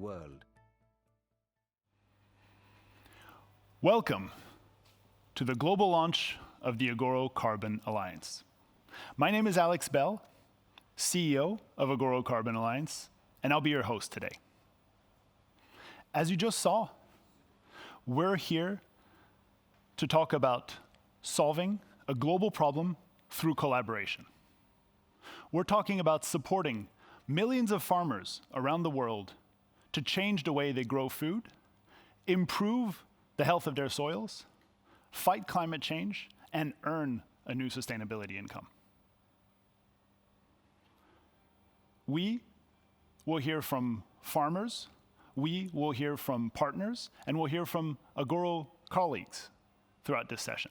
world. Welcome to the global launch of the Agoro Carbon Alliance. My name is Alex Bell, CEO of Agoro Carbon Alliance, and I'll be your host today. As you just saw, we're here to talk about solving a global problem through collaboration. We're talking about supporting millions of farmers around the world to change the way they grow food, improve the health of their soils, fight climate change, and earn a new sustainability income. We will hear from farmers, we will hear from partners, and we'll hear from Agoro colleagues throughout this session.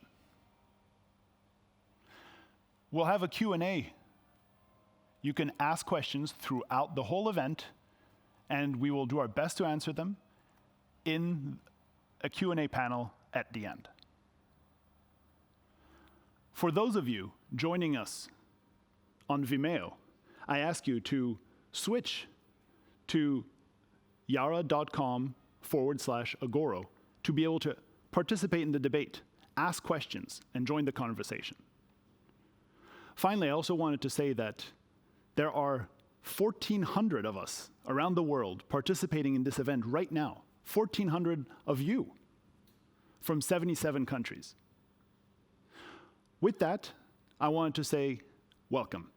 We'll have a Q&A. You can ask questions throughout the whole event, and we will do our best to answer them in a Q&A panel at the end. For those of you joining us on Vimeo, I ask you to switch to yara.com/Agoro to be able to participate in the debate, ask questions, and join the conversation. Finally, I also wanted to say that there are 1,400 of us around the world participating in this event right now. 1,400 of you from 77 countries. With that, I wanted to say welcome.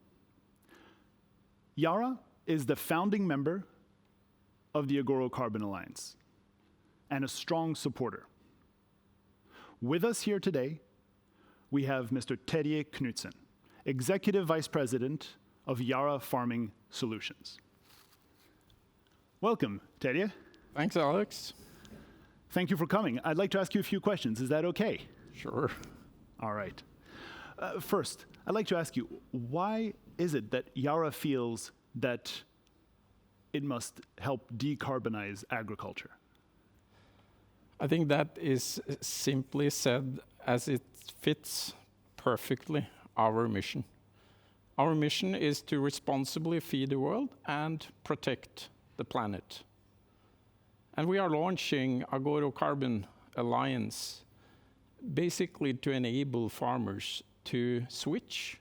Yara is the founding member of the Agoro Carbon Alliance and a strong supporter. With us here today, we have Mr. Terje Knutsen, Executive Vice President of Yara Farming Solutions. Welcome, Terje. Thanks, Alex. Thank you for coming. I'd like to ask you a few questions. Is that okay? Sure. All right. First, I'd like to ask you, why is it that Yara feels that it must help decarbonize agriculture? I think that is simply said as it fits perfectly our mission. Our mission is to responsibly feed the world and protect the planet. And we are launching Agoro Carbon Alliance basically to enable farmers to switch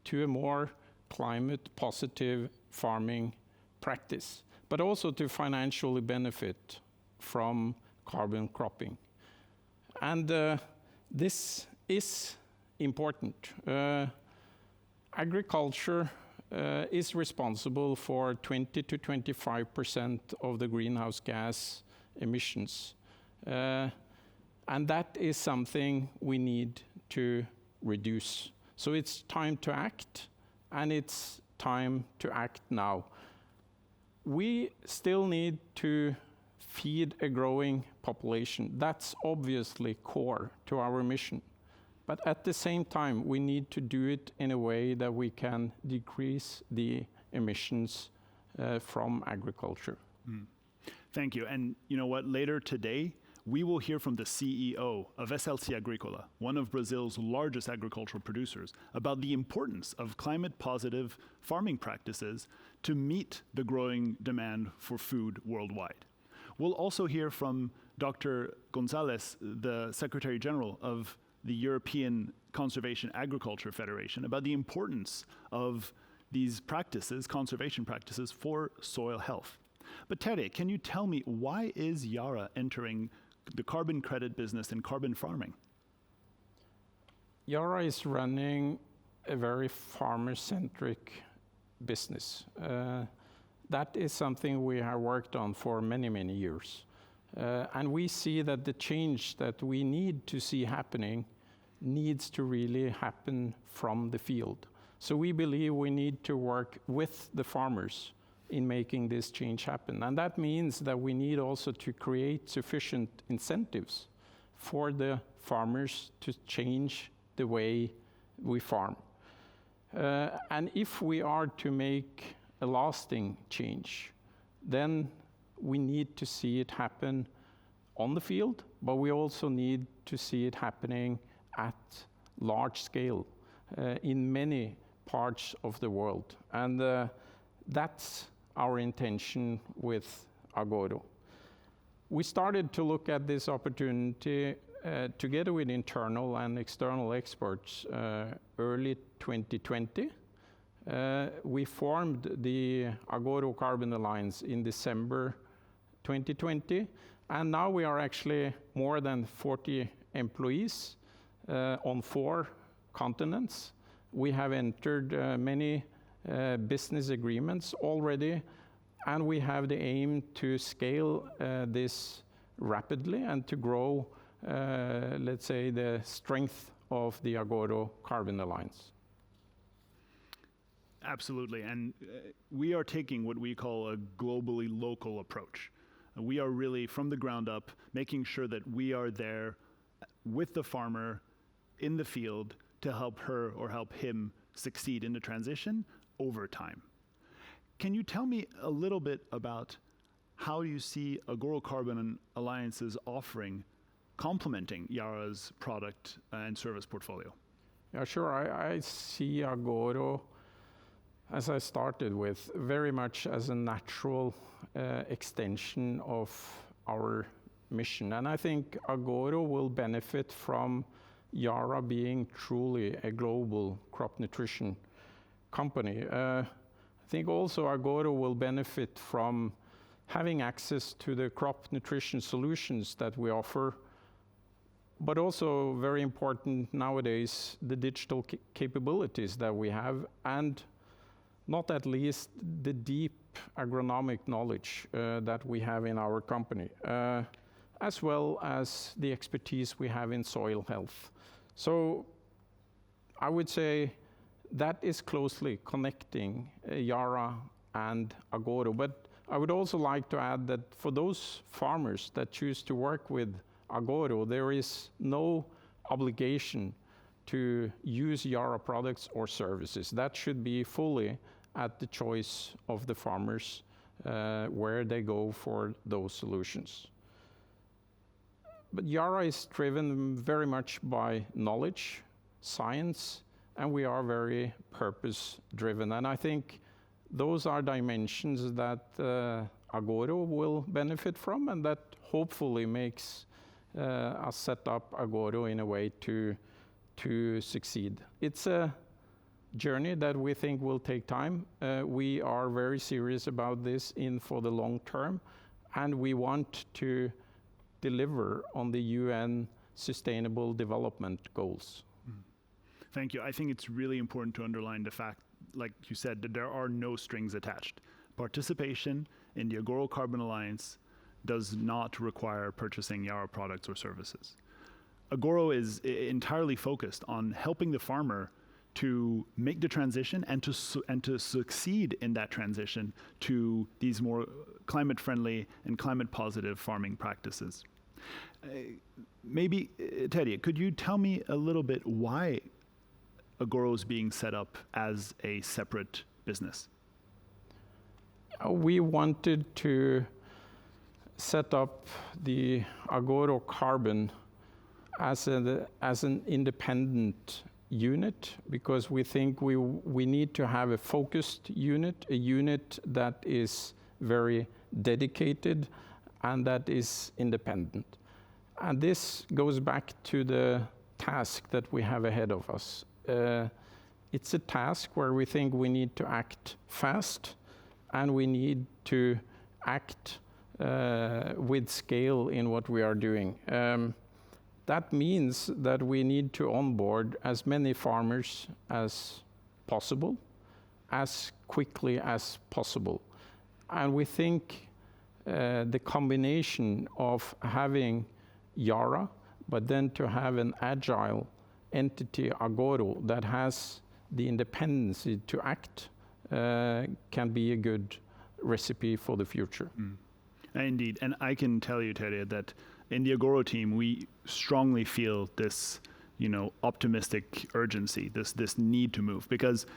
to a more climate positive farming practice, but also to financially benefit from carbon cropping. And this is important. Agriculture is responsible for 20 to 25% of the greenhouse gas emissions. And that is something we need to reduce. So it's time to act, and it's time to act now. We still need to feed a growing population. That's obviously core to our mission. But at the same time, we need to do it in a way that we can decrease the emissions from agriculture. Thank you. And you know what? Later today, we will hear from the CEO of SLC Agrícola, one of Brazil's largest agricultural producers, about the importance of climate-positive farming practices to meet the growing demand for food worldwide. We'll also hear from Dr. Gonzalez, the Secretary General of the European Conservation Agriculture Federation, about the importance of these practices, conservation practices, for soil health. But Terje, can you tell me, why is Yara entering the carbon credit business and carbon farming? Yara is running a very farmer-centric business. That is something we have worked on for many, many years. And we see that the change that we need to see happening needs to really happen from the field. So we believe we need to work with the farmers in making this change happen. And that means that we need also to create sufficient incentives for the farmers to change the way we farm. And if we are to make a lasting change, then we need to see it happen on the field, but we also need to see it happening at large scale in many parts of the world. And that's our intention with Agoro. We started to look at this opportunity together with internal and external experts early 2020. We formed the Agoro Carbon Alliance in December 2020, and now we are actually more than 40 employees on 4 continents. We have entered many business agreements already, and we have the aim to scale this rapidly and to grow, let's say, the strength of the Agoro Carbon Alliance. Absolutely, and we are taking what we call a globally local approach. We are really, from the ground up, making sure that we are there with the farmer in the field to help her or help him succeed in the transition over time. Can you tell me a little bit about how you see Agoro Carbon Alliance's offering complementing Yara's product and service portfolio? Yeah, sure. I see Agoro, as I started with, very much as a natural extension of our mission. And I think Agoro will benefit from Yara being truly a global crop nutrition company. I think also Agoro will benefit from having access to the crop nutrition solutions that we offer, but also very important nowadays, the digital capabilities that we have, and not at least the deep agronomic knowledge that we have in our company, as well as the expertise we have in soil health. So I would say that is closely connecting Yara and Agoro. But I would also like to add that for those farmers that choose to work with Agoro, there is no obligation to use Yara products or services. That should be fully at the choice of the farmers where they go for those solutions. But Yara is driven very much by knowledge, science, and we are very purpose-driven. And I think those are dimensions that Agoro will benefit from, and that hopefully makes us set up Agoro in a way to succeed. It's a journey that we think will take time. We are very serious about this for the long term, and we want to deliver on the UN Sustainable Development Goals. Thank you. I think it's really important to underline the fact, like you said, that there are no strings attached. Participation in the Agoro Carbon Alliance does not require purchasing Yara products or services. Agoro is entirely focused on helping the farmer to make the transition and to succeed in that transition to these more climate-friendly and climate-positive farming practices. Maybe, Terje, could you tell me a little bit why Agoro is being set up as a separate business? We wanted to set up the Agoro Carbon as an independent unit, because we think we need to have a focused unit, a unit that is very dedicated and that is independent. And this goes back to the task that we have ahead of us. It's a task where we think we need to act fast and we need to act with scale in what we are doing. That means that we need to onboard as many farmers as possible, as quickly as possible. And we think the combination of having Yara, but then to have an agile entity, Agoro, that has the independence to act, can be a good recipe for the future. Indeed, and I can tell you, Terje, that in the Agoro team, we strongly feel this, optimistic urgency, this need to move, because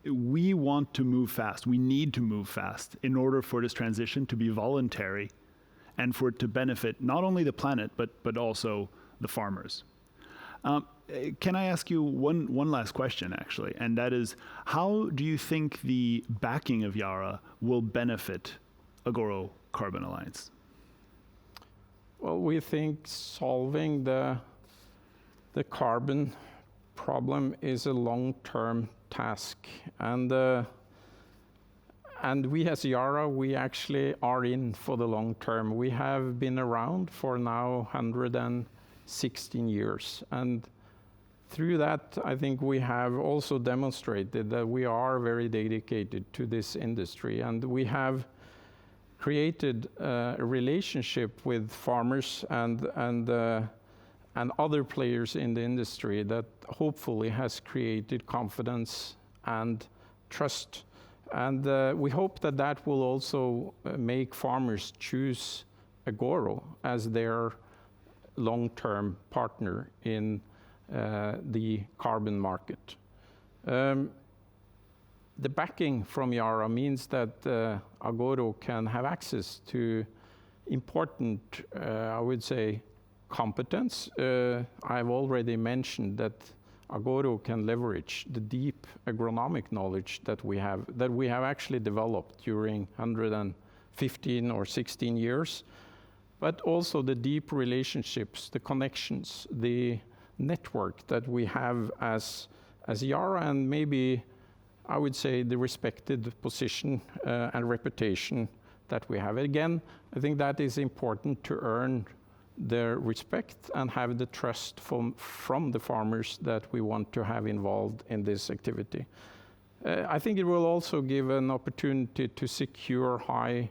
we want to move fast. We need to move fast in order for this transition to be voluntary and for it to benefit not only the planet, but also the farmers. Can I ask you one last question, actually, and that is, how do you think the backing of Yara will benefit Agoro Carbon Alliance? Well, we think solving the carbon problem is a long-term task. And we as Yara, we actually are in for the long term. We have been around for now 116 years. And through that, I think we have also demonstrated that we are very dedicated to this industry. And we have created a relationship with farmers and other players in the industry that hopefully has created confidence and trust. And we hope that that will also make farmers choose Agoro as their long-term partner in the carbon market. The backing from Yara means that Agoro can have access to important, I would say, competence. I've already mentioned that Agoro can leverage the deep agronomic knowledge that we have actually developed during 115 or 16 years, but also the deep relationships, the connections, the network that we have as Yara, and maybe I would say the respected position and reputation that we have. Again, I think that is important to earn the respect and have the trust from the farmers that we want to have involved in this activity. I think it will also give an opportunity to secure high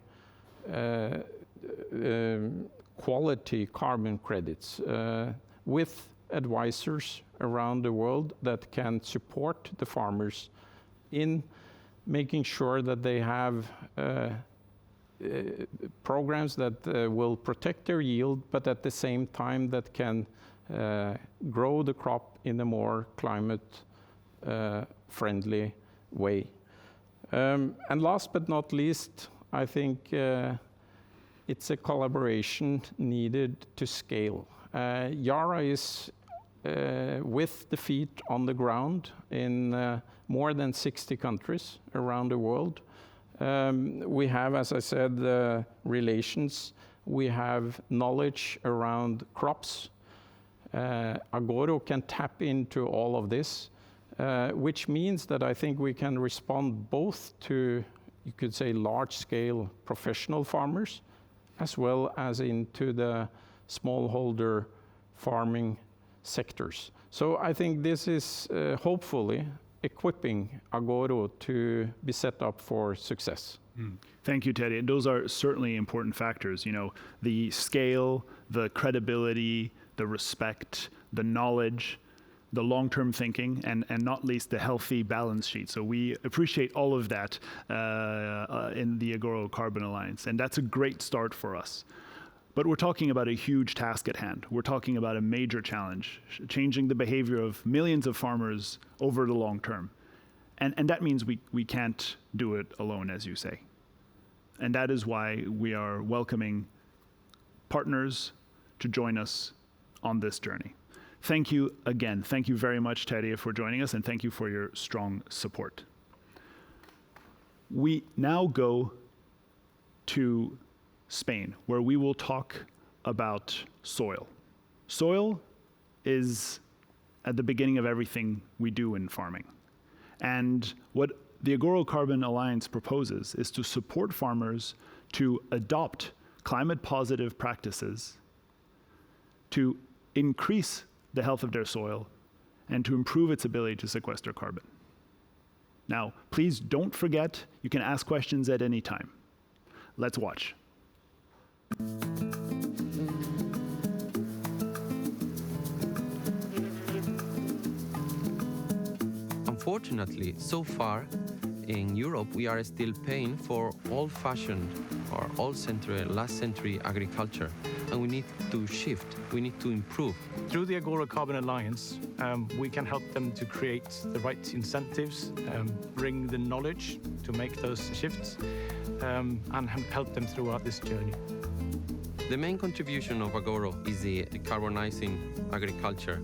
quality carbon credits with advisors around the world that can support the farmers in making sure that they have programs that will protect their yield, but at the same time that can grow the crop in a more climate friendly way. And last but not least, I think it's a collaboration needed to scale. Yara is with the feet on the ground in more than 60 countries around the world. We have, as I said, relations. We have knowledge around crops. Agoro can tap into all of this, which means that I think we can respond both to, you could say, large-scale professional farmers, as well as into the smallholder farming sectors. So I think this is hopefully equipping Agoro to be set up for success. Thank you, Teddy. And those are certainly important factors. You know, the scale, the credibility, the respect, the knowledge, the long-term thinking, and not least the healthy balance sheet. So we appreciate all of that in the Agoro Carbon Alliance, and that's a great start for us. But we're talking about a huge task at hand. We're talking about a major challenge, changing the behavior of millions of farmers over the long term. And that means we can't do it alone, as you say. And that is why we are welcoming partners to join us on this journey. Thank you again. Thank you very much, Teddy, for joining us, and thank you for your strong support. We now go to Spain, where we will talk about soil. Soil is at the beginning of everything we do in farming. And what the Agoro Carbon Alliance proposes is to support farmers to adopt climate-positive practices, to increase the health of their soil, and to improve its ability to sequester carbon. Now, please don't forget, you can ask questions at any time. Let's watch. Unfortunately, so far in Europe, we are still paying for old-fashioned or last century agriculture, and we need to shift, we need to improve. Through the Agoro Carbon Alliance, we can help them to create the right incentives, bring the knowledge to make those shifts, and help them throughout this journey. The main contribution of Agoro is the decarbonizing agriculture.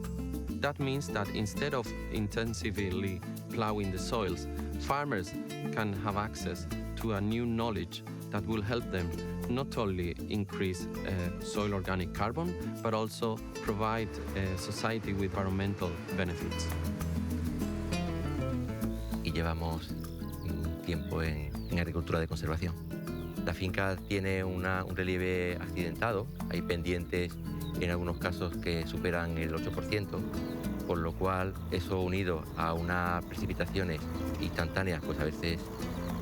That means that instead of intensively plowing the soils, farmers can have access to a new knowledge that will help them not only increase soil organic carbon, but also provide society with environmental benefits. Y llevamos tiempo en agricultura de conservación. La finca tiene un relieve accidentado, hay pendientes en algunos casos que superan el 8%, por lo cual eso unido a unas precipitaciones instantáneas, pues a veces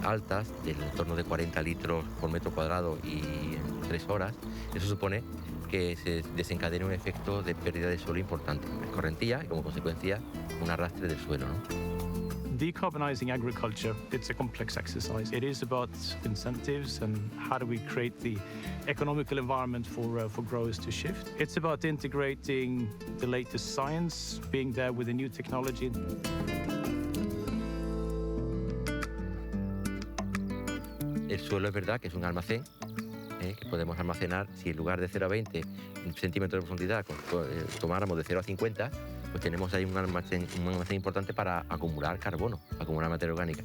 altas, del entorno de 40 litros por metro cuadrado y en 3 horas, eso supone que se desencadena un efecto de pérdida de suelo importante, escorrentía y como consecuencia un arrastre del suelo, ¿no? Decarbonizing agriculture, it's a complex exercise. It is about incentives and how do we create the economical environment for growers to shift. It's about integrating the latest science, being there with the new technology. El suelo es verdad que es un almacén, que podemos almacenar, si en lugar de 0 a 20 centímetros de profundidad tomáramos de 0 a 50, pues tenemos ahí un almacén importante para acumular carbono, acumular materia orgánica.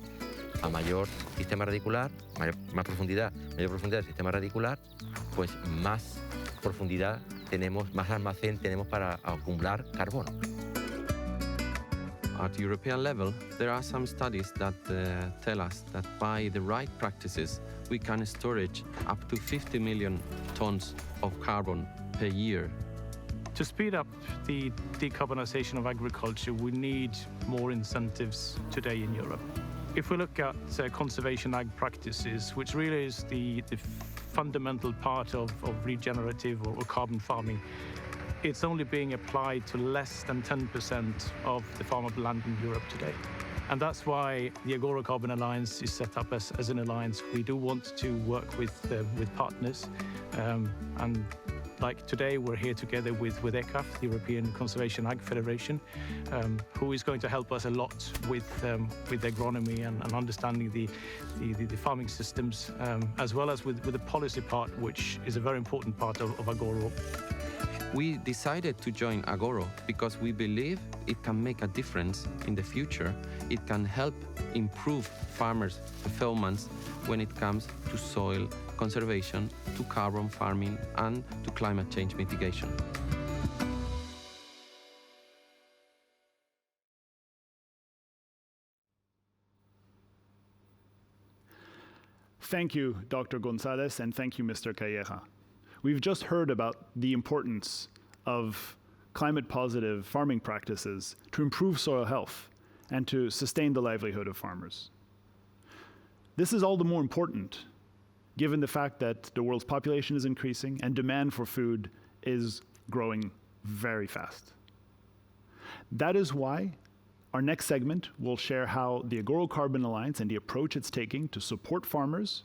A mayor sistema radicular, mayor profundidad del sistema radicular, pues más profundidad tenemos, más almacén tenemos para acumular carbono. At European level, there are some studies that tell us that by the right practices, we can storage up to 50 million tons of carbon per year. To speed up the decarbonization of agriculture, we need more incentives today in Europe. If we look at conservation ag practices, which really is the fundamental part of regenerative or carbon farming, it's only being applied to less than 10% of the farmable land in Europe today. And that's why the Agoro Carbon Alliance is set up as an alliance. We do want to work with partners, and like today, we're here together with ECAF, the European Conservation Ag Federation, who is going to help us a lot with agronomy and understanding the farming systems, as well as with the policy part, which is a very important part of Agoro. We decided to join Agoro because we believe it can make a difference in the future. It can help improve farmers' performance when it comes to soil conservation, to carbon farming, and to climate change mitigation. Thank you, Dr. Gonzalez, and thank you, Mr. Calleja. We've just heard about the importance of climate-positive farming practices to improve soil health and to sustain the livelihood of farmers. This is all the more important given the fact that the world's population is increasing and demand for food is growing very fast. That is why our next segment will share how the Agoro Carbon Alliance and the approach it's taking to support farmers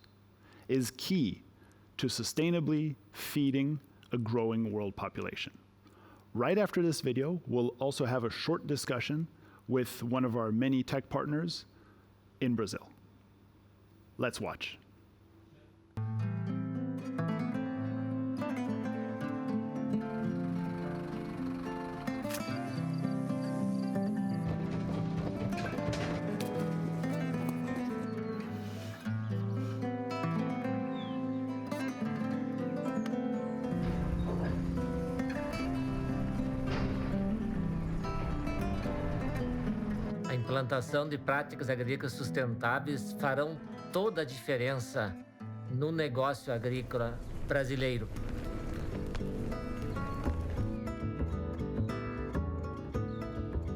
is key to sustainably feeding a growing world population. Right after this video, we'll also have a short discussion with one of our many tech partners in Brazil. Let's watch. A implantação de práticas agrícolas sustentáveis farão toda a diferença no negócio agrícola brasileiro.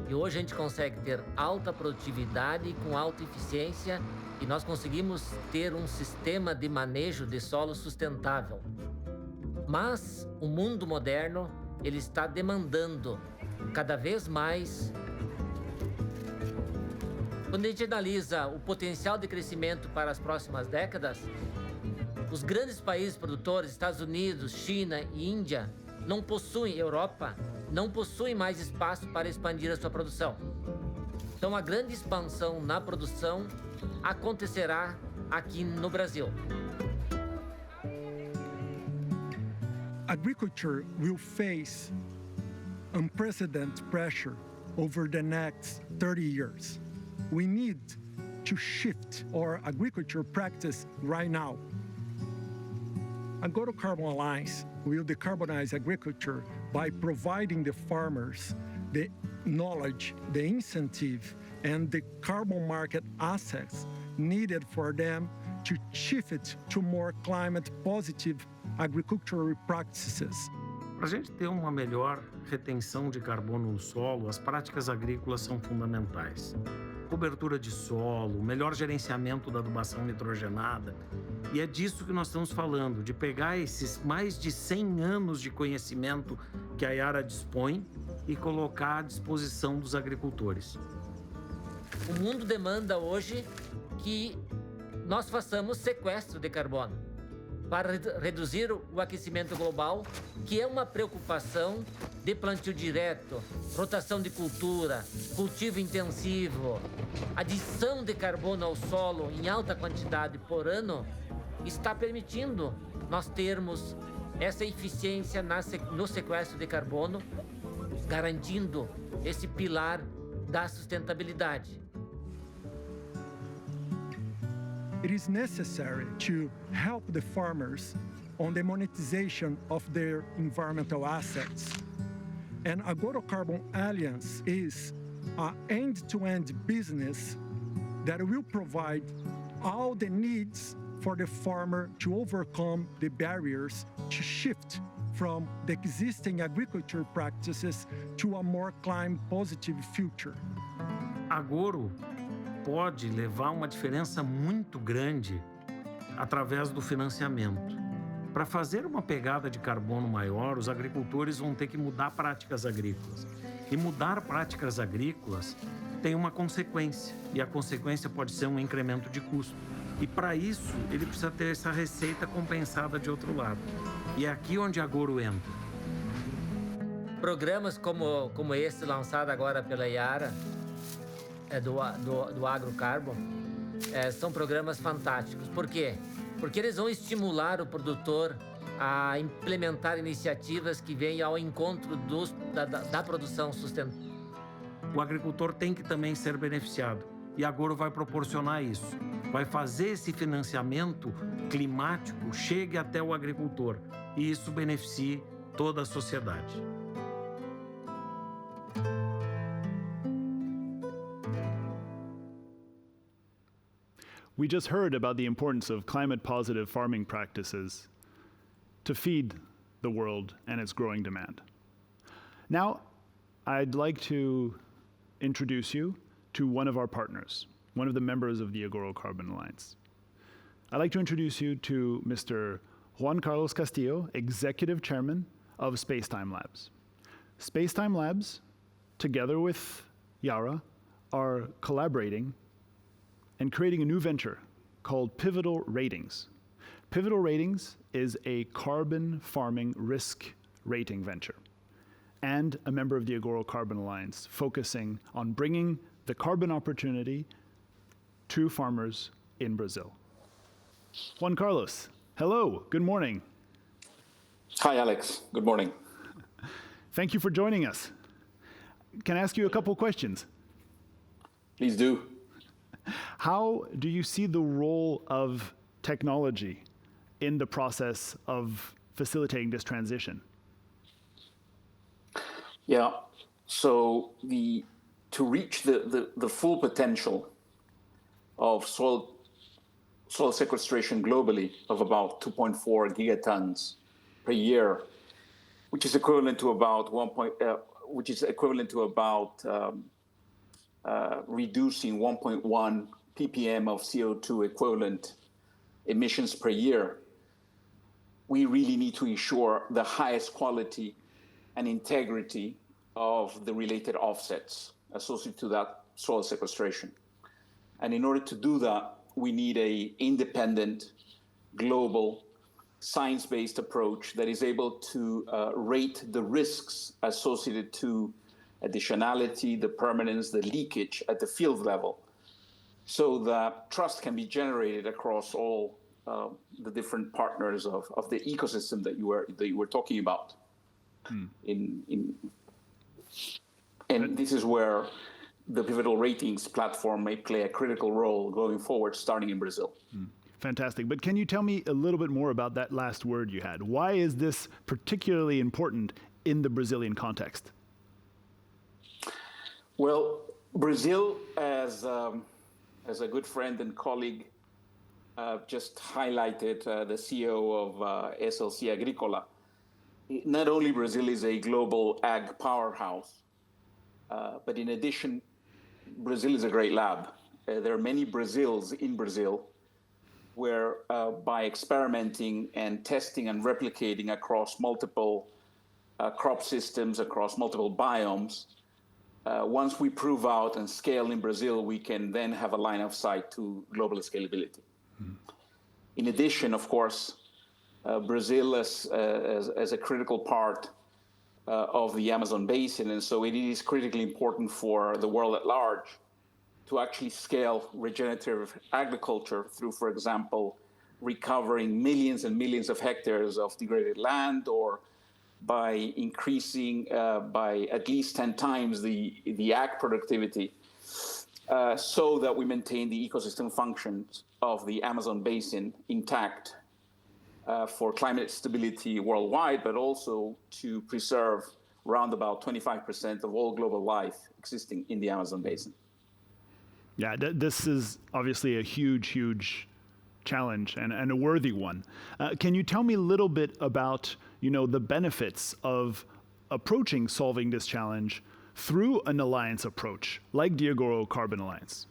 E hoje a gente consegue ter alta produtividade com alta eficiência e nós conseguimos ter um sistema de manejo de solo sustentável. Mas o mundo moderno, ele está demandando cada vez mais. Quando a gente analisa o potencial de crescimento para as próximas décadas, os grandes países produtores, Estados Unidos, China e Índia, não possuem, Europa, não possuem mais espaço para expandir a sua produção. Então a grande expansão na produção acontecerá aqui no Brasil. Agriculture will face unprecedented pressure over the next 30 years. We need to shift our agriculture practice right now. Agoro Carbon Alliance will decarbonize agriculture by providing the farmers the knowledge, the incentive, and the carbon market assets needed for them to shift to more climate-positive agricultural practices. Para a gente ter uma melhor retenção de carbono no solo, as práticas agrícolas são fundamentais. Cobertura de solo, melhor gerenciamento da adubação nitrogenada. E é disso que nós estamos falando, de pegar esses mais de 100 anos de conhecimento que a Yara dispõe e colocar à disposição dos agricultores. O mundo demanda hoje que nós façamos sequestro de carbono para reduzir o aquecimento global, que é uma preocupação de plantio direto, rotação de cultura, cultivo intensivo, adição de carbono ao solo em alta quantidade por ano, está permitindo nós termos essa eficiência no sequestro de carbono, garantindo esse pilar da sustentabilidade. It is necessary to help the farmers on the monetization of their environmental assets. And Agoro Carbon Alliance is an end-to-end business that will provide all the needs for the farmer to overcome the barriers to shift from the existing agriculture practices to a more climate-positive future. Agoro pode levar uma diferença muito grande através do financiamento. Para fazer uma pegada de carbono maior, os agricultores vão ter que mudar práticas agrícolas. E mudar práticas agrícolas tem uma consequência, e a consequência pode ser um incremento de custo. E para isso, ele precisa ter essa receita compensada de outro lado. E é aqui onde a Agoro entra. Programas como esse lançado agora pela Yara, do Agoro Carbon, são programas fantásticos. Por quê? Porque eles vão estimular o produtor a implementar iniciativas que venham ao encontro da produção sustentável. O agricultor tem que também ser beneficiado. E a Agoro vai proporcionar isso. Vai fazer esse financiamento climático chegue até o agricultor. E isso beneficie toda a sociedade. We just heard about the importance of climate-positive farming practices to feed the world and its growing demand. Now, I'd like to introduce you to one of our partners, one of the members of the Agoro Carbon Alliance. I'd like to introduce you to Mr. Juan Carlos Castillo, Executive Chairman of Spacetime Labs. Spacetime Labs, together with Yara, are collaborating and creating a new venture called Pivotal Ratings. Pivotal Ratings is a carbon farming risk rating venture and a member of the Agoro Carbon Alliance, focusing on bringing the carbon opportunity to farmers in Brazil. Juan Carlos, hello, good morning. Hi, Alex, good morning. Thank you for joining us. Can I ask you a couple questions? Please do. How do you see the role of technology in the process of facilitating this transition? Yeah, so to reach the full potential of soil sequestration globally of about 2.4 gigatons per year, which is equivalent to about reducing 1.1 ppm of CO2 equivalent emissions per year, we really need to ensure the highest quality and integrity of the related offsets associated to that soil sequestration. And in order to do that, we need an independent, global, science-based approach that is able to rate the risks associated to additionality, the permanence, the leakage at the field level, so that trust can be generated across all the different partners of the ecosystem that you were talking about. And this is where the Pivotal Ratings platform may play a critical role going forward, starting in Brazil. Fantastic. But can you tell me a little bit more about that last word you had? Why is this particularly important in the Brazilian context? Well, Brazil, as a good friend and colleague just highlighted, the CEO of SLC Agrícola, not only Brazil is a global ag powerhouse, but in addition, Brazil is a great lab. There are many Brazils in Brazil where by experimenting and testing and replicating across multiple crop systems, across multiple biomes, once we prove out and scale in Brazil, we can then have a line of sight to global scalability. In addition, of course, Brazil as a critical part of the Amazon basin, and so it is critically important for the world at large to actually scale regenerative agriculture through, for example, recovering millions and millions of hectares of degraded land, or by increasing by at least 10 times the ag productivity, so that we maintain the ecosystem functions of the Amazon basin intact for climate stability worldwide, but also to preserve around about 25% of all global life existing in the Amazon basin. Yeah, this is obviously a huge, huge challenge and a worthy one. Can you tell me a little bit about, the benefits of approaching solving this challenge through an alliance approach, like the Agoro Carbon Alliance?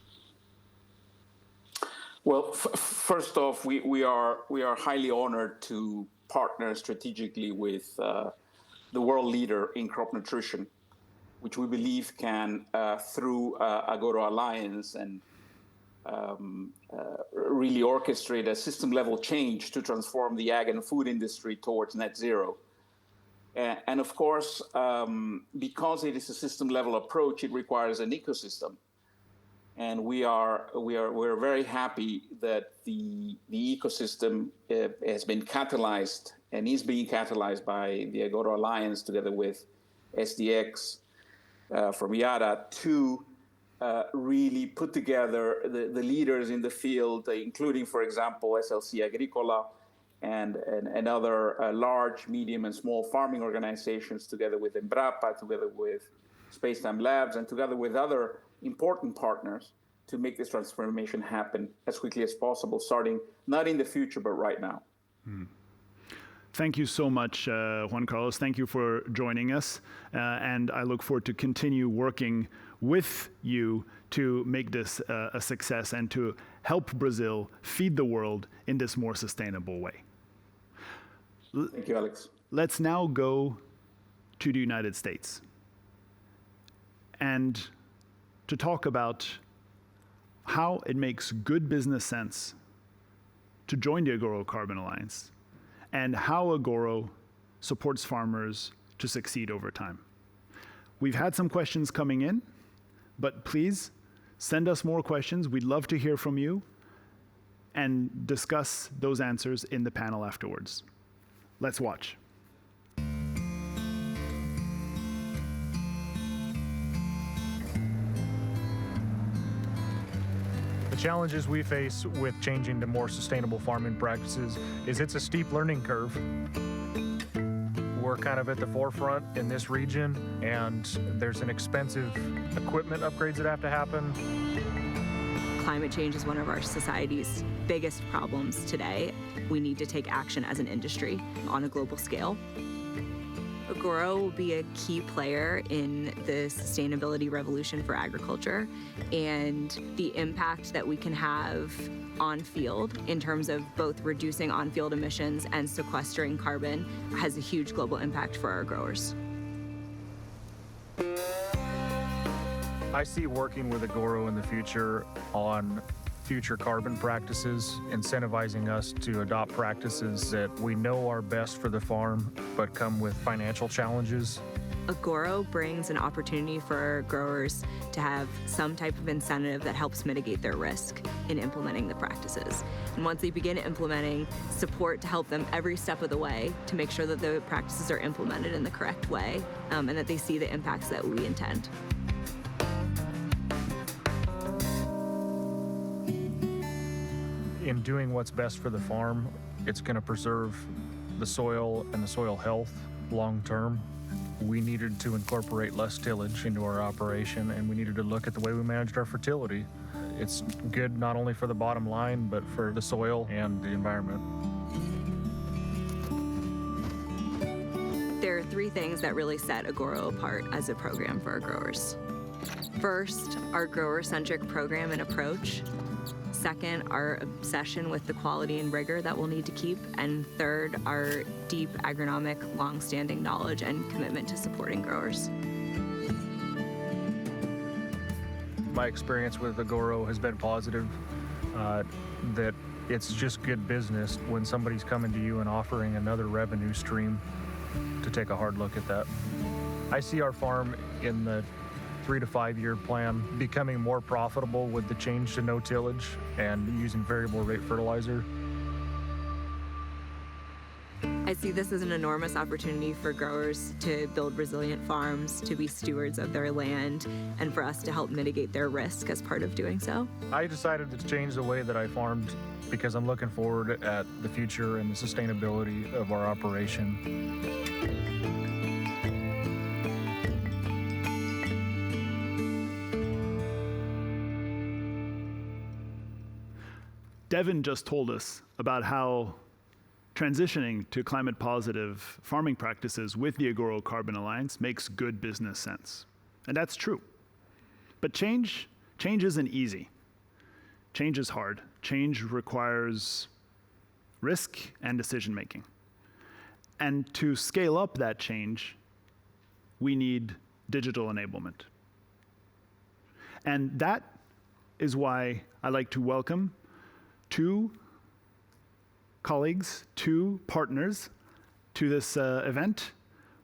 Well, first off, we are highly honored to partner strategically with the world leader in crop nutrition, which we believe can, through Agoro Alliance, and really orchestrate a system-level change to transform the ag and food industry towards net zero. And of course, because it is a system-level approach, it requires an ecosystem. And we're very happy that the ecosystem has been catalyzed and is being catalyzed by the Agoro Alliance together with SDX from IATA to really put together the leaders in the field, including, for example, SLC Agrícola and other large, medium, and small farming organizations, together with Embrapa, together with Spacetime Labs, and together with other important partners, to make this transformation happen as quickly as possible, starting not in the future, but right now. Thank you so much, Juan Carlos. Thank you for joining us. And I look forward to continue working with you to make this a success and to help Brazil feed the world in this more sustainable way. Thank you, Alex. Let's now go to the United States and to talk about how it makes good business sense to join the Agoro Carbon Alliance and how Agoro supports farmers to succeed over time. We've had some questions coming in, but please send us more questions. We'd love to hear from you and discuss those answers in the panel afterwards. Let's watch. The challenges we face with changing to more sustainable farming practices is it's a steep learning curve. We're kind of at the forefront in this region, and there's an expensive equipment upgrades that have to happen. Climate change is one of our society's biggest problems today. We need to take action as an industry on a global scale. Agoro will be a key player in the sustainability revolution for agriculture, and the impact that we can have on field in terms of both reducing on-field emissions and sequestering carbon has a huge global impact for our growers. I see working with Agoro in the future on future carbon practices, incentivizing us to adopt practices that we know are best for the farm, but come with financial challenges. Agoro brings an opportunity for growers to have some type of incentive that helps mitigate their risk in implementing the practices. And once they begin implementing, support to help them every step of the way to make sure that the practices are implemented in the correct way, and that they see the impacts that we intend. In doing what's best for the farm, it's going to preserve the soil and the soil health long term. We needed to incorporate less tillage into our operation, and we needed to look at the way we managed our fertility. It's good not only for the bottom line, but for the soil and the environment. There are three things that really set Agoro apart as a program for our growers. First, our grower-centric program and approach. Second, our obsession with the quality and rigor that we'll need to keep. And third, our deep agronomic, long-standing knowledge and commitment to supporting growers. My experience with Agoro has been positive, that it's just good business when somebody's coming to you and offering another revenue stream to take a hard look at that. I see our farm in the 3 to 5 year plan becoming more profitable with the change to no tillage and using variable rate fertilizer. I see this as an enormous opportunity for growers to build resilient farms, to be stewards of their land, and for us to help mitigate their risk as part of doing so. I decided to change the way that I farmed because I'm looking forward at the future and the sustainability of our operation. Devin just told us about how transitioning to climate positive farming practices with the Agoro Carbon Alliance makes good business sense. And that's true. But change isn't easy. Change is hard. Change requires risk and decision making. And to scale up that change, we need digital enablement. And that is why I like to welcome two colleagues, two partners to this event.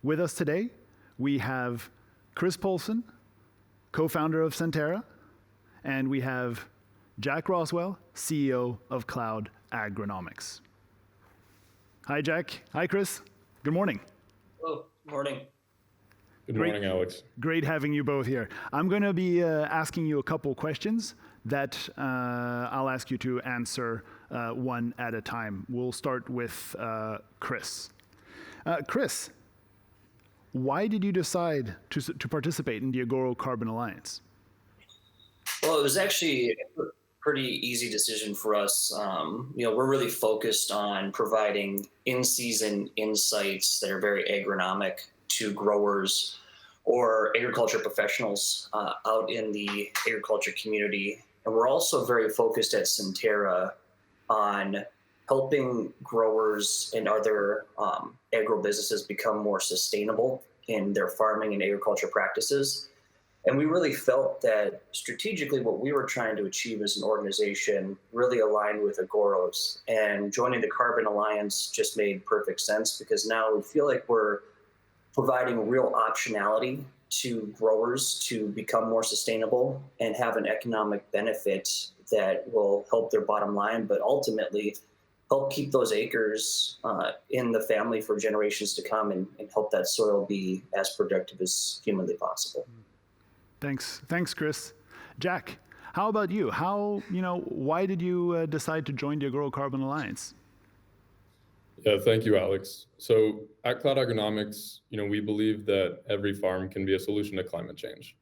With us today, we have Chris Polson, co-founder of Centera, and we have Jack Roswell, CEO of Cloud Agronomics. Hi, Jack. Hi, Chris. Good morning. Hello. Morning. Good morning, Alex. Great having you both here. I'm going to be asking you a couple questions that I'll ask you to answer one at a time. We'll start with Chris. Chris, why did you decide to participate in the Agoro Carbon Alliance? Well, it was actually a pretty easy decision for us. We're really focused on providing in-season insights that are very agronomic to growers or agriculture professionals out in the agriculture community. And we're also very focused at Centera on helping growers and other agro-businesses become more sustainable in their farming and agriculture practices. And we really felt that strategically what we were trying to achieve as an organization really aligned with Agoro's. And joining the Carbon Alliance just made perfect sense because now we feel like we're providing real optionality to growers to become more sustainable and have an economic benefit that will help their bottom line, but ultimately help keep those acres in the family for generations to come and help that soil be as productive as humanly possible. Thanks, Chris. Jack, how about you? Why did you decide to join the Agoro Carbon Alliance? Yeah, thank you, Alex. So at Cloud Agronomics, we believe that every farm can be a solution to climate change.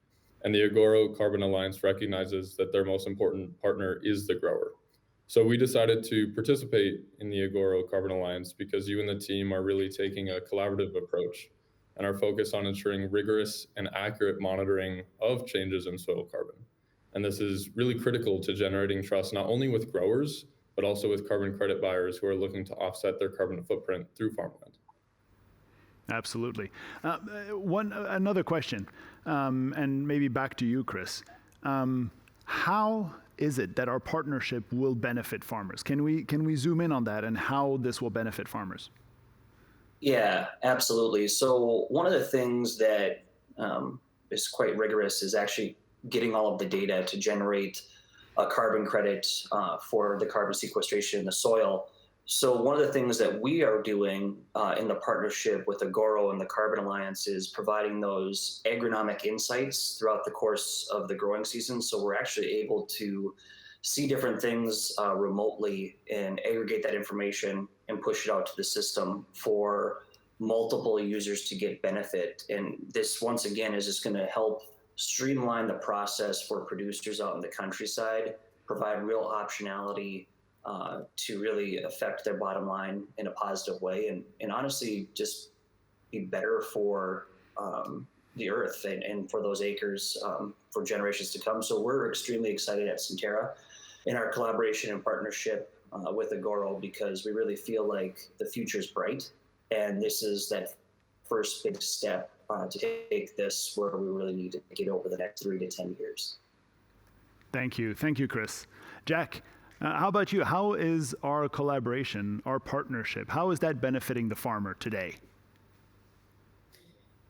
And the Agoro Carbon Alliance recognizes that their most important partner is the grower. So we decided to participate in the Agoro Carbon Alliance because you and the team are really taking a collaborative approach and are focused on ensuring rigorous and accurate monitoring of changes in soil carbon. And this is really critical to generating trust, not only with growers, but also with carbon credit buyers who are looking to offset their carbon footprint through farmland. Absolutely. Another question, and maybe back to you, Chris. How is it that our partnership will benefit farmers? Can we zoom in on that and how this will benefit farmers? Yeah, absolutely. So one of the things that is quite rigorous is actually getting all of the data to generate a carbon credit for the carbon sequestration in the soil. So one of the things that we are doing in the partnership with Agoro and the Carbon Alliance is providing those agronomic insights throughout the course of the growing season. So we're actually able to see different things remotely and aggregate that information and push it out to the system for multiple users to get benefit. And this, once again, is just going to help streamline the process for producers out in the countryside, provide real optionality to really affect their bottom line in a positive way, and honestly just be better for the earth and for those acres for generations to come. So we're extremely excited at Centerra in our collaboration and partnership with Agoro, because we really feel like the future is bright, and this is that first big step to take this where we really need to get over the next 3 to 10 years. Thank you, Chris. Jack, how about you? How is our collaboration, our partnership, how is that benefiting the farmer today?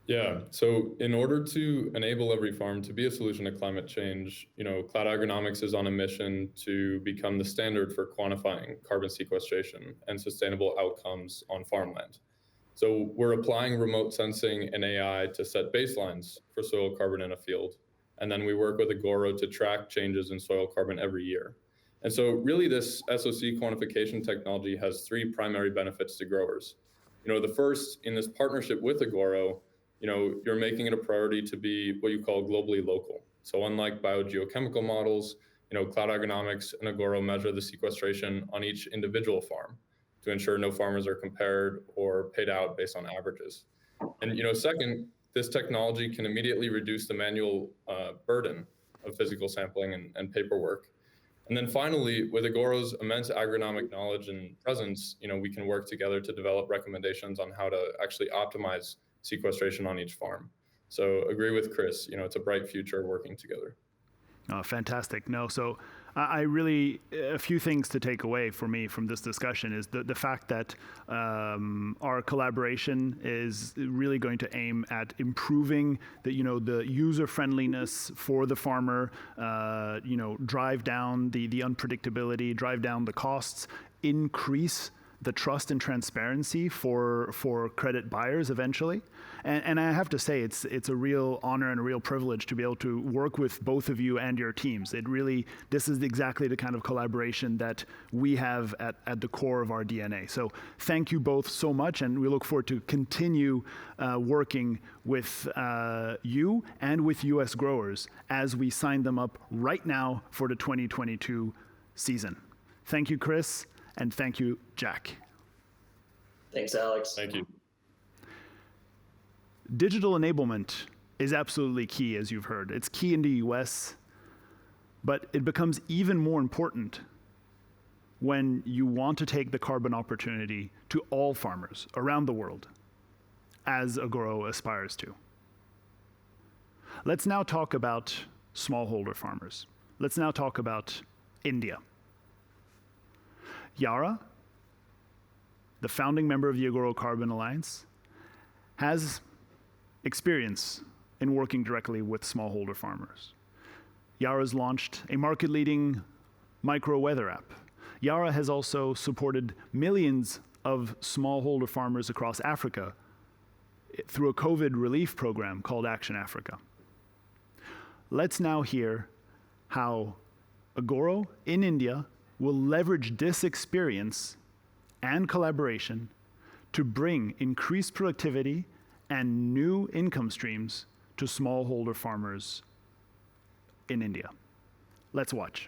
Yeah, so in order to enable every farm to be a solution to climate change, Cloud Agronomics is on a mission to become the standard for quantifying carbon sequestration and sustainable outcomes on farmland. So we're applying remote sensing and AI to set baselines for soil carbon in a field. And then we work with Agoro to track changes in soil carbon every year. And so really this SOC quantification technology has 3 primary benefits to growers. The first, in this partnership with Agoro, you're making it a priority to be what you call globally local. So unlike biogeochemical models, Cloud Agronomics and Agoro measure the sequestration on each individual farm to ensure no farmers are compared or paid out based on averages. And second, this technology can immediately reduce the manual burden of physical sampling and paperwork. And then finally, with Agoro's immense agronomic knowledge and presence, we can work together to develop recommendations on how to actually optimize sequestration on each farm. So agree with Chris, it's a bright future working together. Oh, fantastic. No, so I really, a few things to take away for me from this discussion is the fact that our collaboration is really going to aim at improving the user friendliness for the farmer, drive down the unpredictability, drive down the costs, increase the trust and transparency for credit buyers eventually. And I have to say, it's a real honor and a real privilege to be able to work with both of you and your teams. This is exactly the kind of collaboration that we have at the core of our DNA. So thank you both so much, and we look forward to continue working with you and with US growers as we sign them up right now for the 2022 season. Thank you, Chris. And thank you, Jack. Thanks, Alex. Thank you. Digital enablement is absolutely key, as you've heard. It's key in the US, but it becomes even more important when you want to take the carbon opportunity to all farmers around the world, as Agoro aspires to. Let's now talk about smallholder farmers. Let's now talk about India. Yara, the founding member of the Agoro Carbon Alliance, has experience in working directly with smallholder farmers. Yara's launched a market-leading micro-weather app. Yara has also supported millions of smallholder farmers across Africa through a COVID relief program called Action Africa. Let's now hear how Agoro in India will leverage this experience and collaboration to bring increased productivity and new income streams to smallholder farmers in India. Let's watch.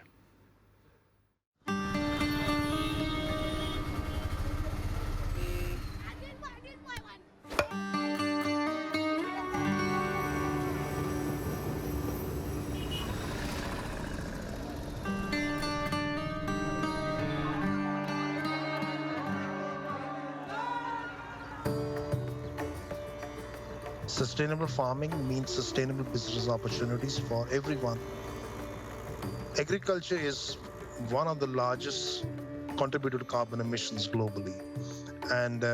Sustainable farming means sustainable business opportunities for everyone. Agriculture is one of the largest contributor to carbon emissions globally. And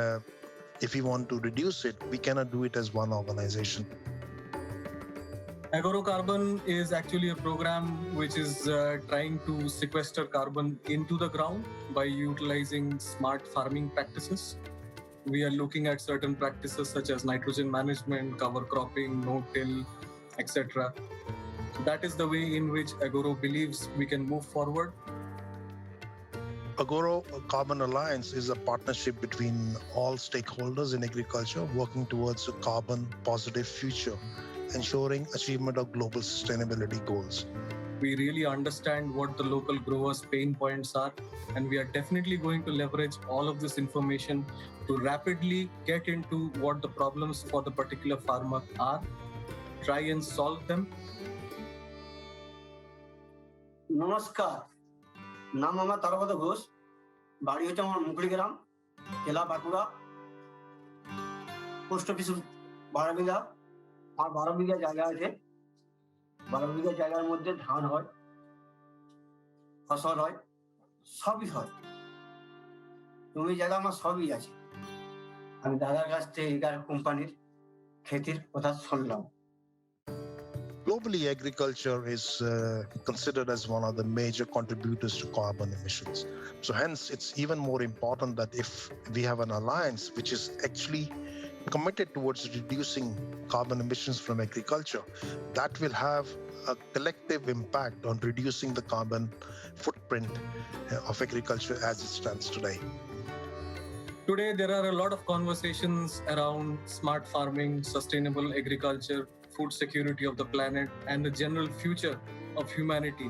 if we want to reduce it, we cannot do it as one organization. Agoro Carbon is actually a program which is trying to sequester carbon into the ground by utilizing smart farming practices. We are looking at certain practices such as nitrogen management, cover cropping, no-till, etc. That is the way in which Agoro believes we can move forward. Agoro Carbon Alliance is a partnership between all stakeholders in agriculture working towards a carbon positive future, ensuring achievement of global sustainability goals. We really understand what the local growers' pain points are, and we are definitely going to leverage all of this information to rapidly get into what the problems for the particular farmer are, try and solve them. নমস্কার, নাম আমার তারাপদ ঘোষ, বাড়ি হচ্ছে আমার মুকুড়ি গ্রাম, জেলা Bankura, post office 12 বিঘা, আর 12 বিঘা জায়গা আছে। 12 বিঘা জায়গার মধ্যে ধান হয়, ফসল হয়, সবই হয়। জমি জায়গা আমার সবই আছে। আমি দাদার কাছ থেকে এগারো কোম্পানির ক্ষেতির কথা শুনলাম। Globally, agriculture is considered as one of the major contributors to carbon emissions. So hence, it's even more important that if we have an alliance which is actually committed towards reducing carbon emissions from agriculture, that will have a collective impact on reducing the carbon footprint of agriculture as it stands today. Today, there are a lot of conversations around smart farming, sustainable agriculture, food security of the planet, and the general future of humanity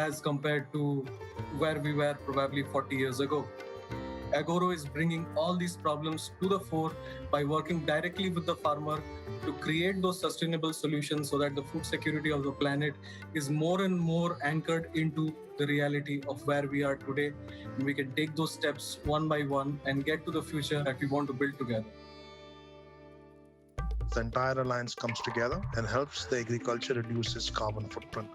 as compared to where we were probably 40 years ago. Agoro is bringing all these problems to the fore by working directly with the farmer to create those sustainable solutions so that the food security of the planet is more and more anchored into the reality of where we are today. And we can take those steps one by one and get to the future that we want to build together. The entire alliance comes together and helps the agriculture reduce its carbon footprint.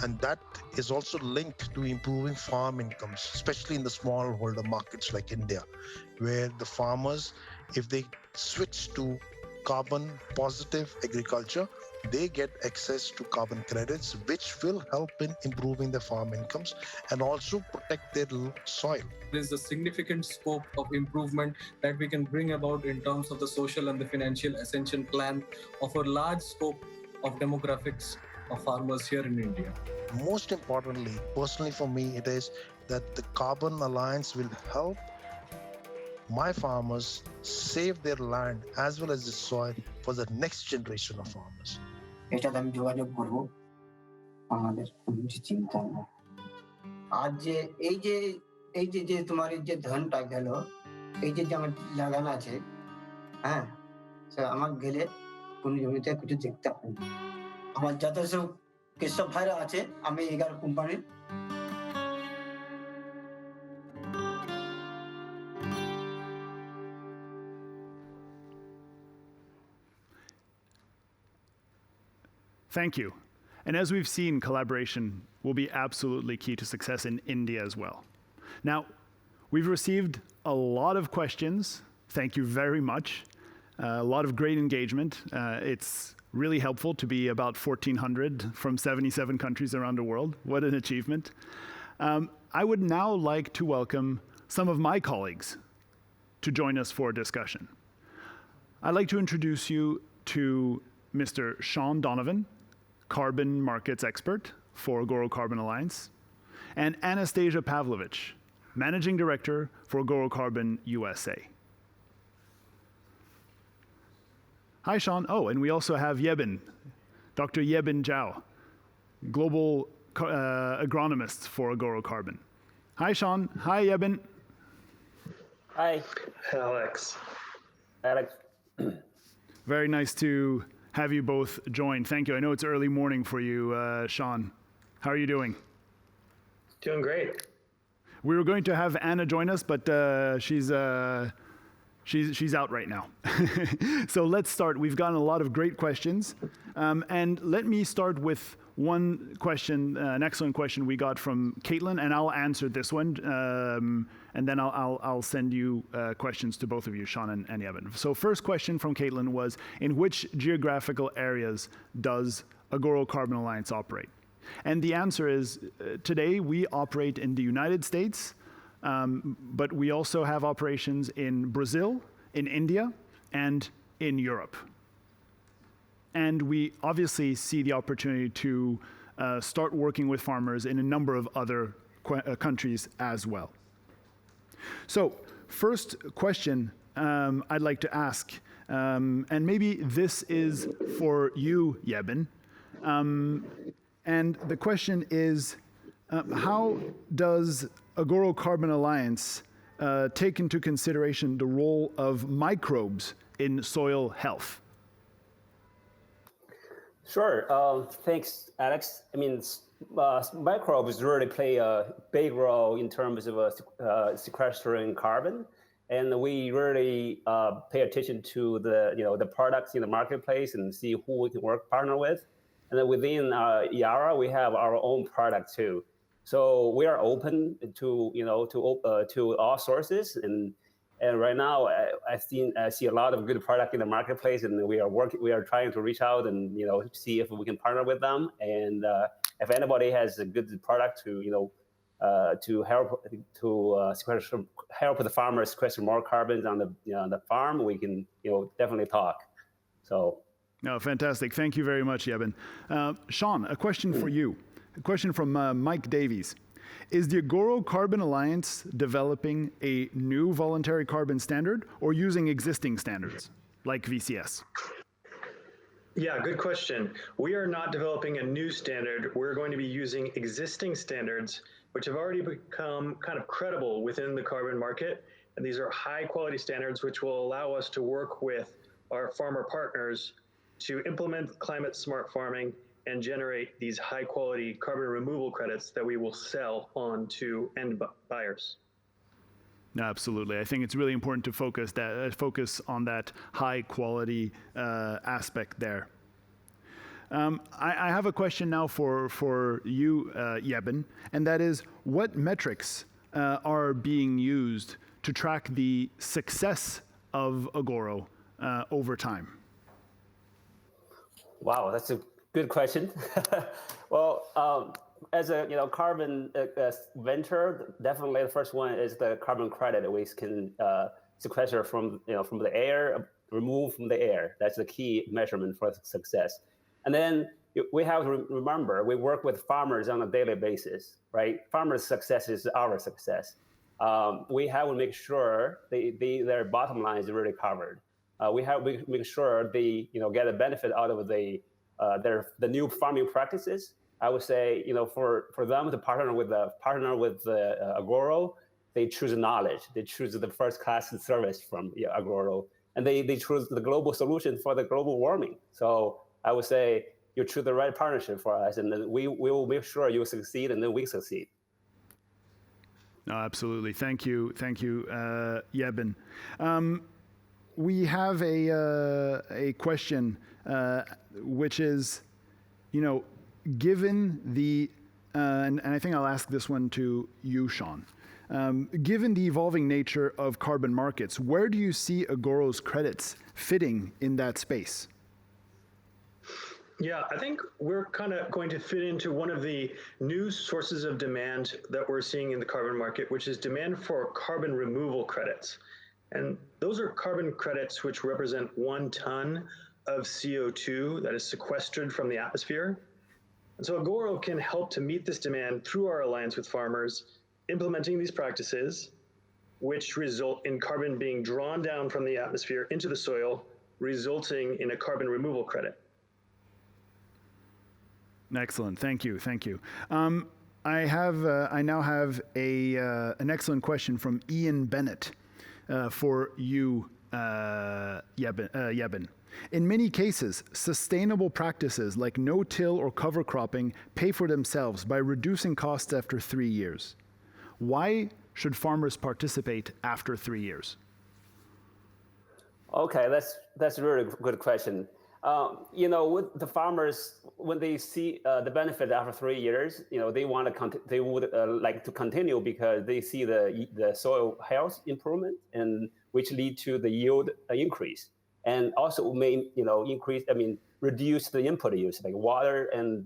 And that is also linked to improving farm incomes, especially in the smallholder markets like India, where the farmers, if they switch to carbon positive agriculture, they get access to carbon credits, which will help in improving their farm incomes and also protect their soil. There is a significant scope of improvement that we can bring about in terms of the social and the financial ascension plan of a large scope of demographics of farmers here in India. Most importantly, personally for me, it is that the Carbon Alliance will help my farmers save their land as well as the soil for the next generation of farmers. এটাতে আমি যোগাযোগ করব, আমাদের কোনো চিন্তা নেই। আর যে এই যে তোমার এই যে ধানটা গেল, এই যে আমার লাগানো আছে, হ্যাঁ, আমার গেলে কোনো জমিতে কিছু দেখতে হবে না। আমার যত সব কৃষক ভাইরা আছে, আমি 11 কোম্পানির Thank you. And as we've seen, collaboration will be absolutely key to success in India as well. Now, we've received a lot of questions. Thank you very much. A lot of great engagement. It's really helpful to be about 1,400 from 77 countries around the world. What an achievement. I would now like to welcome some of my colleagues to join us for a discussion. I'd like to introduce you to Mr. Sean Donovan, carbon markets expert for Agoro Carbon Alliance, and Anastasia Pavlovich, managing director for Agoro Carbon USA. Hi, Sean. Oh, and we also have Yebin, Dr. Yebin Zhao, global agronomist for Agoro Carbon. Hi, Sean. Hi, Yebin. Hi, Alex. Very nice to have you both join. Thank you. I know it's early morning for you, Sean. How are you doing? Doing great. We were going to have Anna join us, but she's out right now. So let's start. We've gotten a lot of great questions. And let me start with one question, an excellent question we got from Caitlin, and I'll answer this one. And then I'll send you questions to both of you, Sean and Evan. So first question from Caitlin was, in which geographical areas does Agoro Carbon Alliance operate? And the answer is, today we operate in the United States, but we also have operations in Brazil, in India, and in Europe. And we obviously see the opportunity to start working with farmers in a number of other countries as well. So, first question I'd like to ask, and maybe this is for you, Yeben. And the question is, how does Agoro Carbon Alliance take into consideration the role of microbes in soil health? Sure. Thanks, Alex. I mean, microbes really play a big role in terms of sequestering carbon, and we really pay attention to the products in the marketplace and see who we can partner with. And then within Yara, we have our own product too. So we are open to all sources, and right now I see a lot of good product in the marketplace, and we are trying to reach out and see if we can partner with them. And if anybody has a good product to help the farmers sequester more carbon on the farm, we can definitely talk. So. No, fantastic. Thank you very much, Yeben. Sean, a question for you. A question from Mike Davies. Is the Agoro Carbon Alliance developing a new voluntary carbon standard or using existing standards like VCS? Yeah, good question. We are not developing a new standard. We're going to be using existing standards, which have already become kind of credible within the carbon market. And these are high quality standards, which will allow us to work with our farmer partners to implement climate smart farming and generate these high quality carbon removal credits that we will sell on to end buyers. Absolutely. I think it's really important to focus on that high quality aspect there. I have a question now for you, Yeben, and that is, what metrics are being used to track the success of Agoro over time? Wow, that's a good question. Well, as a carbon venture, definitely the first one is the carbon credit we can sequester from the air, remove from the air. That's the key measurement for success. And then we have to remember, we work with farmers on a daily basis, right? Farmers' success is our success. We have to make sure their bottom line is really covered. We make sure they get a benefit out of the new farming practices. I would say for them to partner with Agoro, they choose knowledge. They choose the first class service from Agoro, and they choose the global solution for the global warming. So I would say you choose the right partnership for us, and then we will make sure you succeed, and then we succeed. No, absolutely. Thank you, Yeben. We have a question, which is, given the, and I think I'll ask this one to you, Sean. Given the evolving nature of carbon markets, where do you see Agoro's credits fitting in that space? Yeah, I think we're kind of going to fit into one of the new sources of demand that we're seeing in the carbon market, which is demand for carbon removal credits. And those are carbon credits which represent 1 ton of CO2 that is sequestered from the atmosphere. And so Agoro can help to meet this demand through our alliance with farmers, implementing these practices, which result in carbon being drawn down from the atmosphere into the soil, resulting in a carbon removal credit. Excellent. Thank you. I now have an excellent question from Ian Bennett for you, Yeben. In many cases, sustainable practices like no-till or cover cropping pay for themselves by reducing costs after 3 years. Why should farmers participate after 3 years? Okay, that's a really good question. With the farmers, when they see the benefit after 3 years, they would like to continue because they see the soil health improvement, and which lead to the yield increase, and also may reduce the input use like water and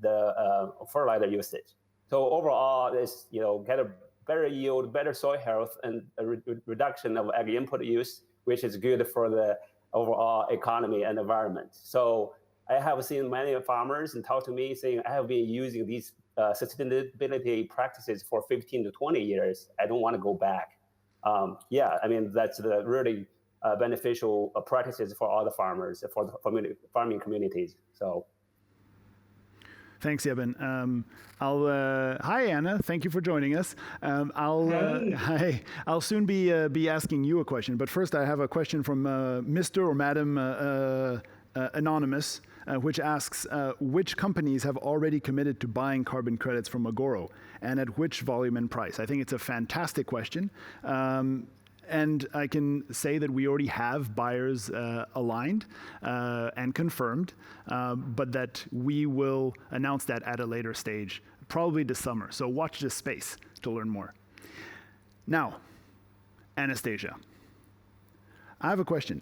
fertilizer usage. So overall, it's get a better yield, better soil health, and a reduction of agri input use, which is good for the overall economy and environment. So I have seen many farmers and talk to me saying, I have been using these sustainability practices for 15 to 20 years. I don't want to go back. Yeah, I mean, that's the really beneficial practices for all the farmers, for the farming communities. So. Thanks, Yeben. Hi, Anna. Thank you for joining us. I'll soon be asking you a question, but first I have a question from Mr. or Madam Anonymous, which asks, which companies have already committed to buying carbon credits from Agoro, and at which volume and price? I think it's a fantastic question. And I can say that we already have buyers aligned and confirmed, but that we will announce that at a later stage, probably this summer. So watch this space to learn more. Now, Anastasia, I have a question.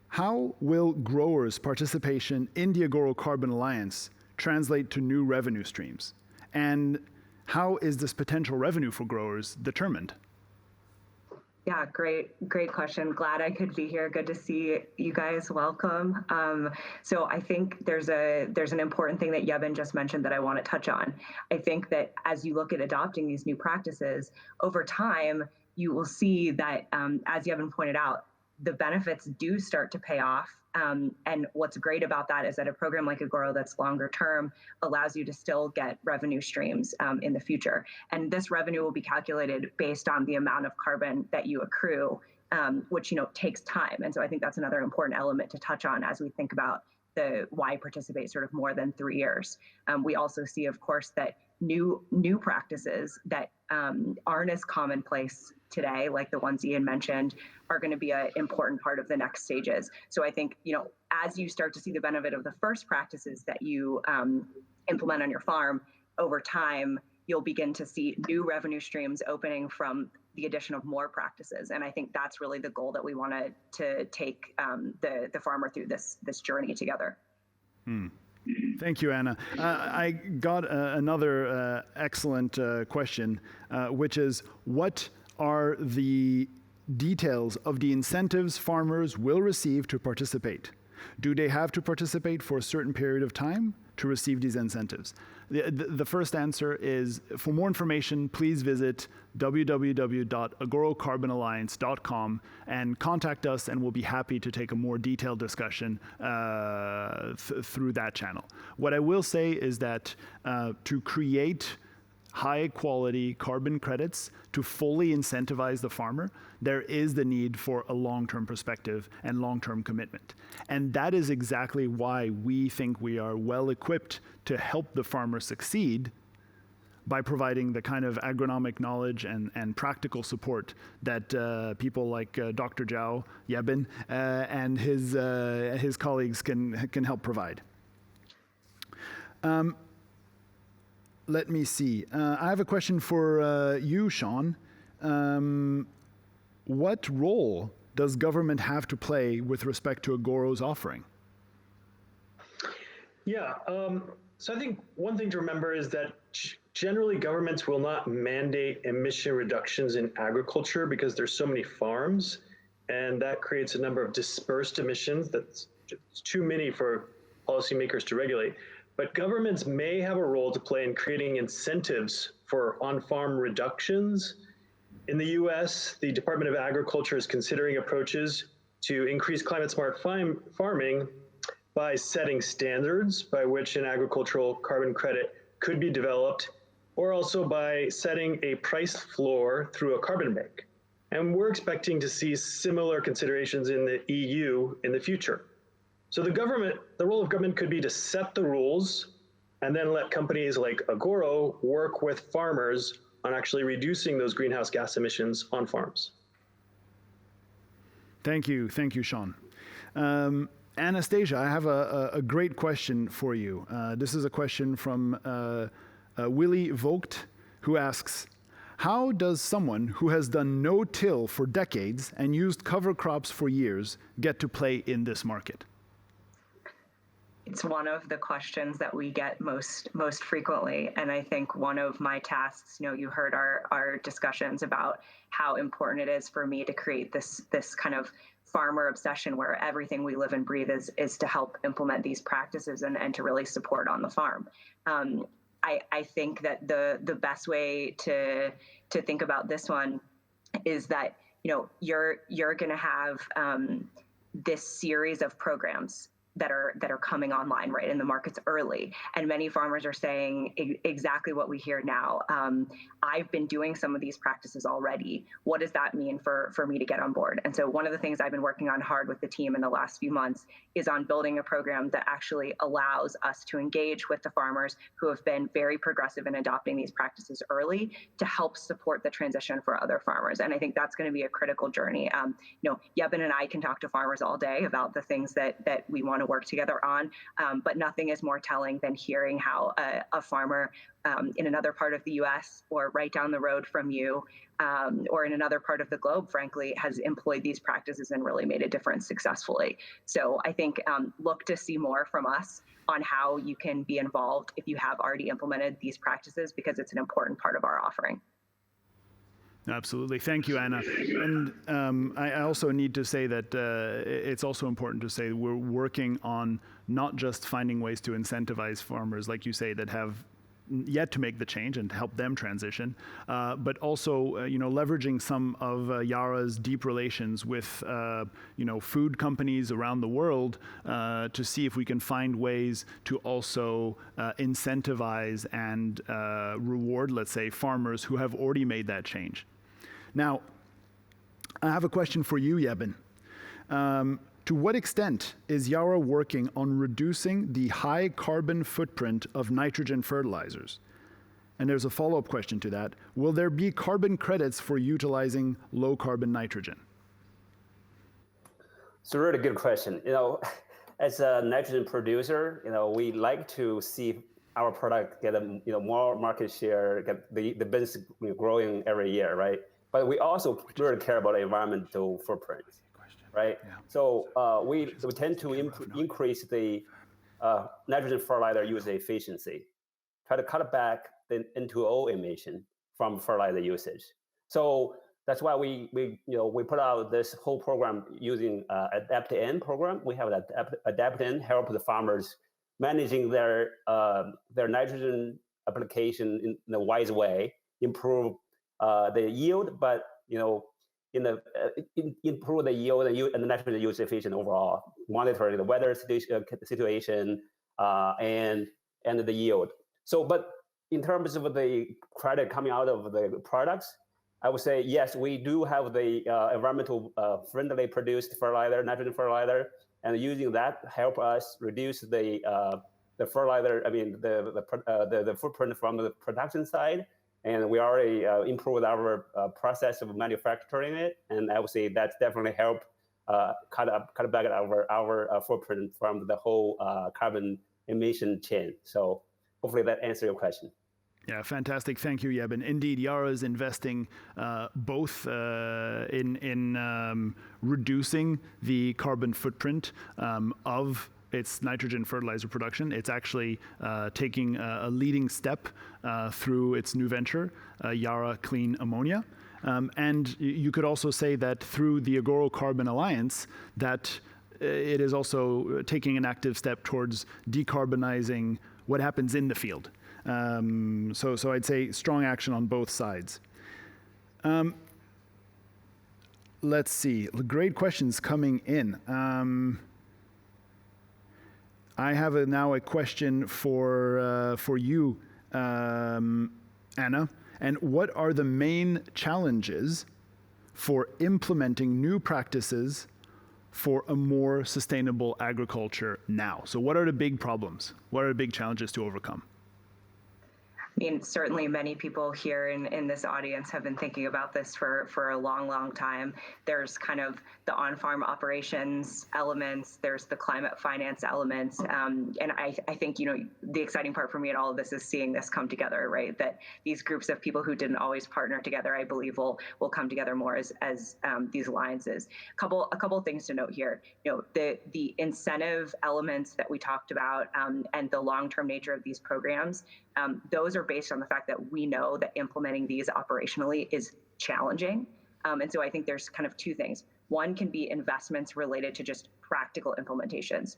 How will growers' participation in the Agoro Carbon Alliance translate to new revenue streams? And how is this potential revenue for growers determined? Yeah, great question. Glad I could be here. Good to see you guys. Welcome. So I think there's an important thing that Yeben just mentioned that I want to touch on. I think that as you look at adopting these new practices, over time, you will see that, as Yeben pointed out, the benefits do start to pay off. And what's great about that is that a program like Agoro that's longer term allows you to still get revenue streams in the future. And this revenue will be calculated based on the amount of carbon that you accrue, which takes time. And so I think that's another important element to touch on as we think about the why participate sort of more than 3 years. We also see, of course, that new practices that aren't as commonplace today, like the ones Ian mentioned, are going to be an important part of the next stages. So I think, as you start to see the benefit of the first practices that you implement on your farm, over time, you'll begin to see new revenue streams opening from the addition of more practices. And I think that's really the goal that we want to take the farmer through this journey together. Thank you, Anna. I got another excellent question, which is, what are the details of the incentives farmers will receive to participate? Do they have to participate for a certain period of time to receive these incentives? The first answer is, for more information, please visit www.agorocarbonalliance.com and contact us, and we'll be happy to take a more detailed discussion through that channel. What I will say is that to create high quality carbon credits to fully incentivize the farmer, there is the need for a long-term perspective and long-term commitment. And that is exactly why we think we are well equipped to help the farmer succeed by providing the kind of agronomic knowledge and practical support that people like Dr. Zhao, Yeben, and his colleagues can help provide. Let me see. I have a question for you, Sean. What role does government have to play with respect to Agoro's offering? Yeah, so I think one thing to remember is that generally governments will not mandate emission reductions in agriculture because there's so many farms, and that creates a number of dispersed emissions that's too many for policymakers to regulate. But governments may have a role to play in creating incentives for on-farm reductions. In the US, the Department of Agriculture is considering approaches to increase climate-smart farming by setting standards by which an agricultural carbon credit could be developed, or also by setting a price floor through a carbon bank. And we're expecting to see similar considerations in the EU in the future. So the role of government could be to set the rules and then let companies like Agoro work with farmers on actually reducing those greenhouse gas emissions on farms. Thank you, Sean. Anastasia, I have a great question for you. This is a question from Willie Vogt, who asks, how does someone who has done no-till for decades and used cover crops for years get to play in this market? It's one of the questions that we get most frequently. And I think one of my tasks, you heard our discussions about how important it is for me to create this kind of farmer obsession where everything we live and breathe is to help implement these practices and to really support on the farm. I think that the best way to think about this one is that you're going to have this series of programs that are coming online, right? And the market's early, and many farmers are saying exactly what we hear now. I've been doing some of these practices already. What does that mean for me to get on board? And so one of the things I've been working on hard with the team in the last few months is on building a program that actually allows us to engage with the farmers who have been very progressive in adopting these practices early to help support the transition for other farmers. And I think that's going to be a critical journey. Yebin and I can talk to farmers all day about the things that we want to work together on, but nothing is more telling than hearing how a farmer in another part of the US or right down the road from you or in another part of the globe, frankly, has employed these practices and really made a difference successfully. So I think look to see more from us on how you can be involved if you have already implemented these practices, because it's an important part of our offering. Absolutely. Thank you, Anna. And I also need to say that it's also important to say we're working on not just finding ways to incentivize farmers, like you say, that have yet to make the change and help them transition, but also leveraging some of Yara's deep relations with food companies around the world to see if we can find ways to also incentivize and reward, let's say, farmers who have already made that change. Now, I have a question for you, Yebin. To what extent is Yara working on reducing the high carbon footprint of nitrogen fertilizers? And there's a follow-up question to that. Will there be carbon credits for utilizing low carbon nitrogen? It's a really good question. As a nitrogen producer, we like to see our product get more market share, get the business growing every year, right? But we also really care about environmental footprint, right? Yeah. So we tend to increase the nitrogen fertilizer use efficiency, try to cut back the N2O emission from fertilizer usage. So that's why we put out this whole program using Adapt-N program. We have that Adapt-N help the farmers managing their nitrogen application in a wise way, improve the yield, but improve the yield and the nitrogen use efficiency overall, monitoring the weather situation and the yield. So, but in terms of the credit coming out of the products, I would say yes, we do have the environmental friendly produced fertilizer, nitrogen fertilizer, and using that help us reduce the fertilizer. I mean the footprint from the production side. And we already improved our process of manufacturing it, and I would say that's definitely helped cut back our footprint from the whole carbon emission chain. So hopefully that answers your question. Yeah, fantastic. Thank you, Yebin. Indeed, Yara is investing both in reducing the carbon footprint of its nitrogen fertilizer production. It's actually taking a leading step through its new venture, Yara Clean Ammonia. And you could also say that through the Agoro Carbon Alliance, that it is also taking an active step towards decarbonizing what happens in the field. So I'd say strong action on both sides. Let's see, great questions coming in. I have now a question for you, Anna. And what are the main challenges for implementing new practices for a more sustainable agriculture now? So what are the big problems? What are the big challenges to overcome? I mean, certainly many people here in this audience have been thinking about this for a long, long time. There's kind of the on-farm operations elements, there's the climate finance elements. And I think, the exciting part for me in all of this is seeing this come together, right? That these groups of people who didn't always partner together, I believe will come together more as these alliances. A couple of things to note here. The incentive elements that we talked about and the long-term nature of these programs, those are based on the fact that we know that implementing these operationally is challenging. And so I think there's kind of two things. One can be investments related to just practical implementations,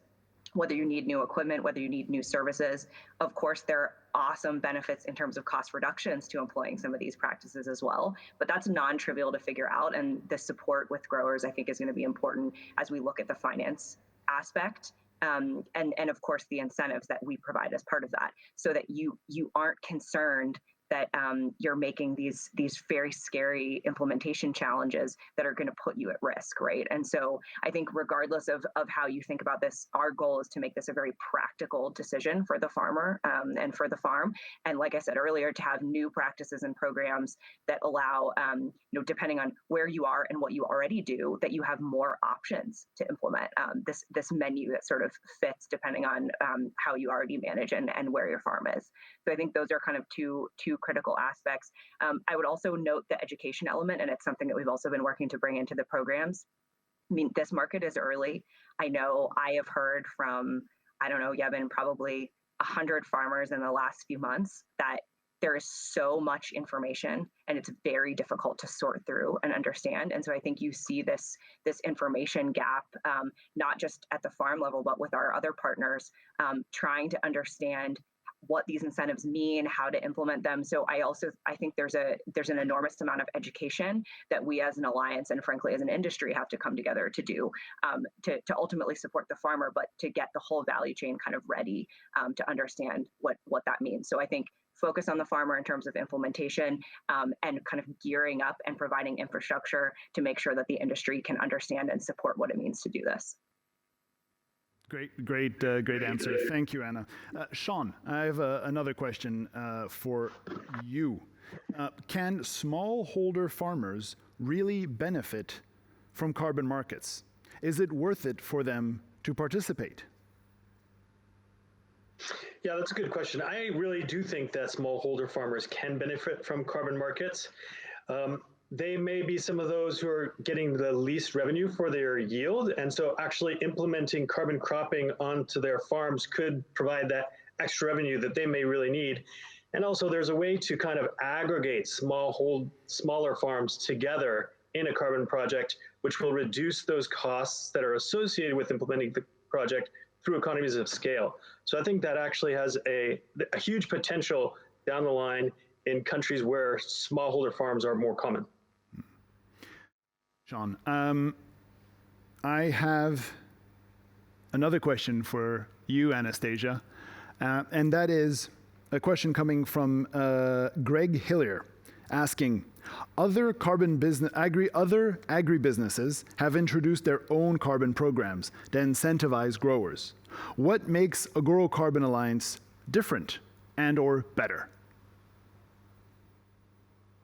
whether you need new equipment, whether you need new services. Of course, there are awesome benefits in terms of cost reductions to employing some of these practices as well, but that's non-trivial to figure out. And the support with growers, I think, is going to be important as we look at the finance aspect. And of course, the incentives that we provide as part of that, so that you aren't concerned that you're making these very scary implementation challenges that are going to put you at risk, right? And so I think regardless of how you think about this, our goal is to make this a very practical decision for the farmer and for the farm. And like I said earlier, to have new practices and programs that allow, depending on where you are and what you already do, that you have more options to implement this menu that sort of fits depending on how you already manage and where your farm is. So I think those are kind of two critical aspects. I would also note the education element, and it's something that we've also been working to bring into the programs. I mean, this market is early. I know I have heard from, Yevin, probably 100 farmers in the last few months that there is so much information and it's very difficult to sort through and understand. And so I think you see this information gap, not just at the farm level, but with our other partners, trying to understand what these incentives mean, how to implement them. So I think there's an enormous amount of education that we as an alliance and frankly as an industry have to come together to do to ultimately support the farmer, but to get the whole value chain kind of ready to understand what that means. So I think focus on the farmer in terms of implementation and kind of gearing up and providing infrastructure to make sure that the industry can understand and support what it means to do this. Great answer. Thank you, Anna. Sean, I have another question for you. Can smallholder farmers really benefit from carbon markets? Is it worth it for them to participate? Yeah, that's a good question. I really do think that smallholder farmers can benefit from carbon markets. They may be some of those who are getting the least revenue for their yield. And so actually implementing carbon cropping onto their farms could provide that extra revenue that they may really need. And also there's a way to kind of aggregate smaller farms together in a carbon project, which will reduce those costs that are associated with implementing the project through economies of scale. So I think that actually has a huge potential down the line in countries where smallholder farms are more common. Sean, I have another question for you, Anastasia, and that is a question coming from Greg Hillier, asking, other agribusinesses have introduced their own carbon programs to incentivize growers. What makes Agoro Carbon Alliance different and/or better?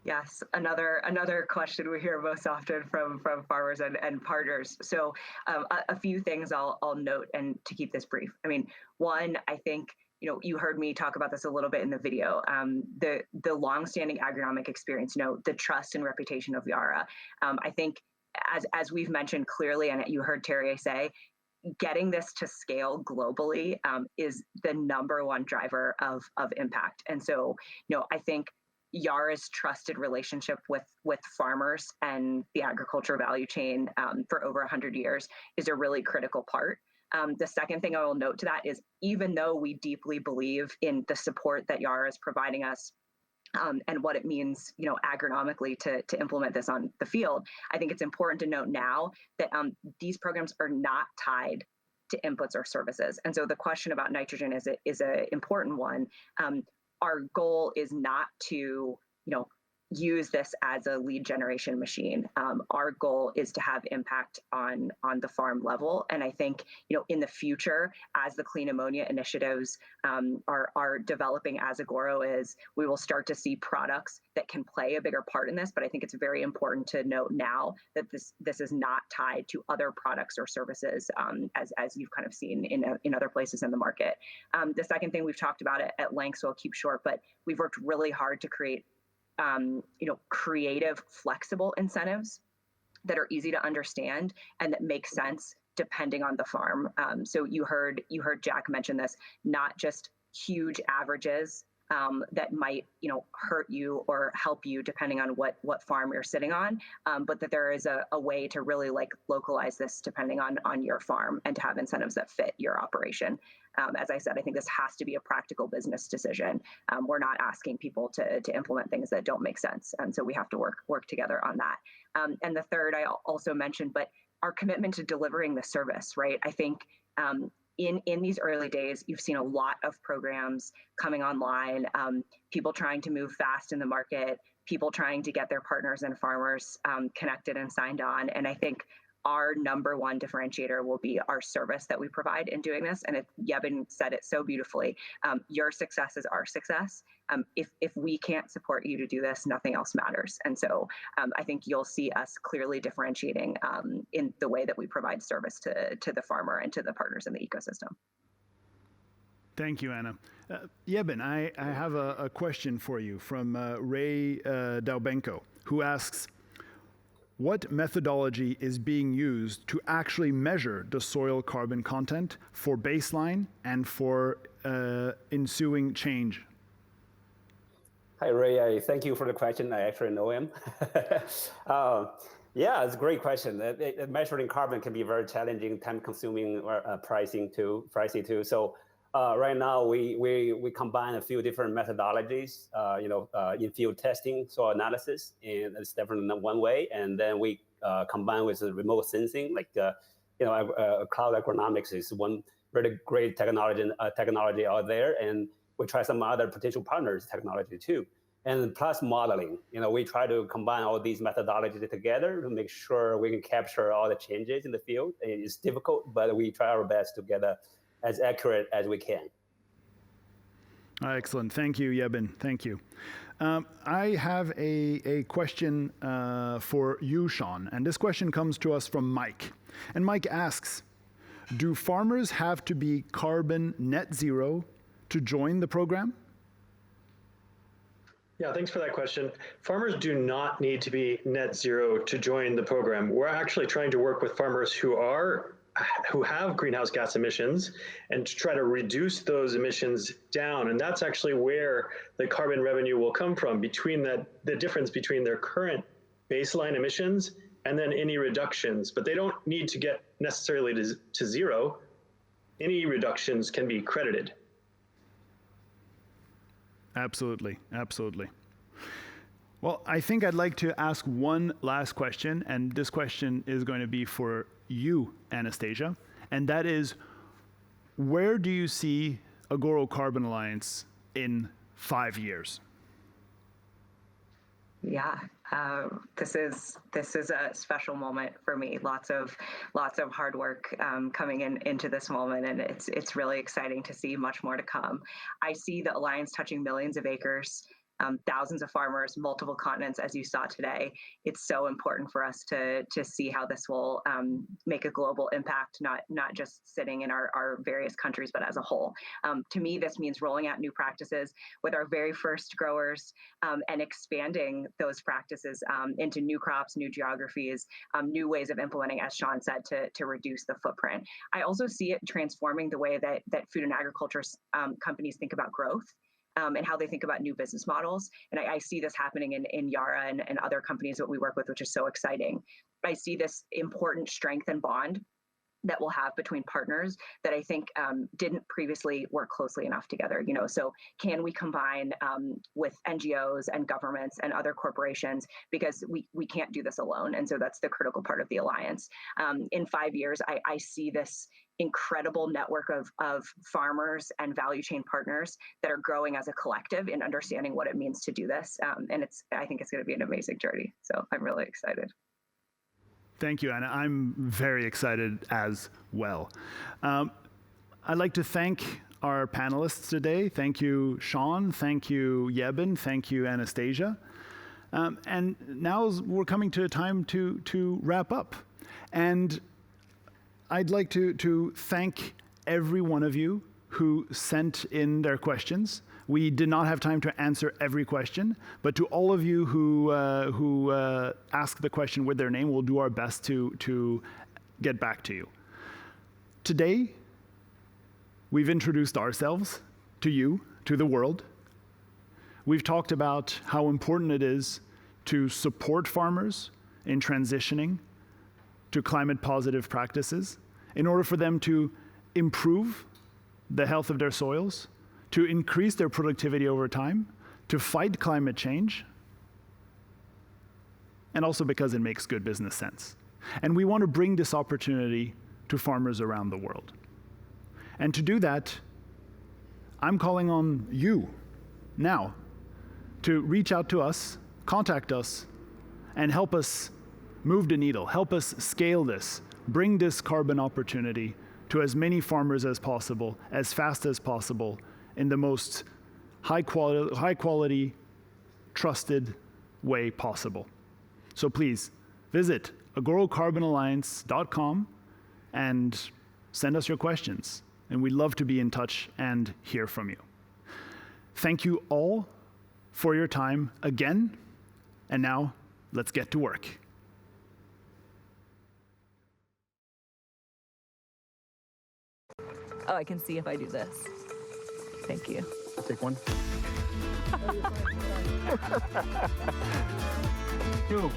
Yes, another question we hear most often from farmers and partners. So a few things I'll note, and to keep this brief. I mean, one, I think, you heard me talk about this a little bit in the video, the longstanding agronomic experience, the trust and reputation of Yara. I think as we've mentioned clearly, and you heard Terry say, getting this to scale globally is the number one driver of impact. And so, I think Yara's trusted relationship with farmers and the agriculture value chain for over 100 years is a really critical part. The second thing I will note to that is, even though we deeply believe in the support that Yara is providing us and what it means, agronomically to implement this on the field, I think it's important to note now that these programs are not tied to inputs or services. And so the question about nitrogen is an important one. Our goal is not to, use this as a lead generation machine. Our goal is to have impact on the farm level. And I think, in the future, as the clean ammonia initiatives are developing as Agoro is, we will start to see products that can play a bigger part in this. But I think it's very important to note now that this is not tied to other products or services, as you've kind of seen in other places in the market. The second thing we've talked about at length, so I'll keep short, but we've worked really hard to create creative, flexible incentives that are easy to understand and that make sense depending on the farm. So you heard Jack mention this, not just huge averages that might, hurt you or help you depending on what farm you're sitting on, but that there is a way to really localize this depending on your farm and to have incentives that fit your operation. As I said, I think this has to be a practical business decision. We're not asking people to implement things that don't make sense, and so we have to work together on that. And the third I also mentioned, but our commitment to delivering the service, right? I think in these early days, you've seen a lot of programs coming online, people trying to move fast in the market, people trying to get their partners and farmers connected and signed on. And I think our number one differentiator will be our service that we provide in doing this. And Yebin said it so beautifully, your success is our success. If we can't support you to do this, nothing else matters. And so I think you'll see us clearly differentiating in the way that we provide service to the farmer and to the partners in the ecosystem. Thank you, Anna. Yebin, I have a question for you from Ray Daubenko, who asks, what methodology is being used to actually measure the soil carbon content for baseline and for ensuing change? Hi, Ray. Thank you for the question. I actually know him. Yeah, it's a great question. Measuring carbon can be very challenging, time-consuming, pricing too. So right now, we combine a few different methodologies, in-field testing, soil analysis, and it's definitely one way. And then we combine with the remote sensing, cloud agronomics is one really great technology out there. And we try some other potential partners technology too. And plus modeling, we try to combine all these methodologies together to make sure we can capture all the changes in the field. It's difficult, but we try our best to get as accurate as we can. Excellent. Thank you, Yebin. Thank you. I have a question for you, Sean. And this question comes to us from Mike. And Mike asks, do farmers have to be carbon net zero to join the program? Yeah, thanks for that question. Farmers do not need to be net zero to join the program. We're actually trying to work with farmers who have greenhouse gas emissions and to try to reduce those emissions down. And that's actually where the carbon revenue will come from, between the difference between their current baseline emissions and then any reductions. But they don't need to get necessarily to zero. Any reductions can be credited. Absolutely. Absolutely. Well, I think I'd like to ask one last question, and this question is going to be for you, Anastasia, and that is, where do you see Agoro Carbon Alliance in 5 years? Yeah, this is a special moment for me. Lots of hard work coming into this moment, and it's really exciting to see much more to come. I see the Alliance touching millions of acres, thousands of farmers, multiple continents, as you saw today. It's so important for us to see how this will make a global impact, not just sitting in our various countries, but as a whole. To me, this means rolling out new practices with our very first growers and expanding those practices into new crops, new geographies, new ways of implementing, as Sean said, to reduce the footprint. I also see it transforming the way that food and agriculture companies think about growth. And how they think about new business models. And I see this happening in Yara and other companies that we work with, which is so exciting. I see this important strength and bond that we'll have between partners that I think didn't previously work closely enough together. So can we combine with NGOs and governments and other corporations, because we can't do this alone. And so that's the critical part of the Alliance. In 5 years, I see this incredible network of farmers and value chain partners that are growing as a collective in understanding what it means to do this. And I think it's going to be an amazing journey. So I'm really excited. Thank you, Anna. I'm very excited as well. I'd like to thank our panelists today. Thank you, Sean. Thank you, Yebin. Thank you, Anastasia. And now we're coming to a time to wrap up. And I'd like to thank every one of you who sent in their questions. We did not have time to answer every question, but to all of you who asked the question with their name, we'll do our best to get back to you. Today, we've introduced ourselves to you, to the world. We've talked about how important it is to support farmers in transitioning to climate positive practices in order for them to improve the health of their soils, to increase their productivity over time, to fight climate change, and also because it makes good business sense. And we want to bring this opportunity to farmers around the world. And to do that, I'm calling on you now to reach out to us, contact us, and help us move the needle, help us scale this, bring this carbon opportunity to as many farmers as possible, as fast as possible, in the most high quality, trusted way possible. So please visit agorocarbonalliance.com and send us your questions. And we'd love to be in touch and hear from you. Thank you all for your time again. And now let's get to work. Oh, I can see if I do this. Thank you. Take one. 2.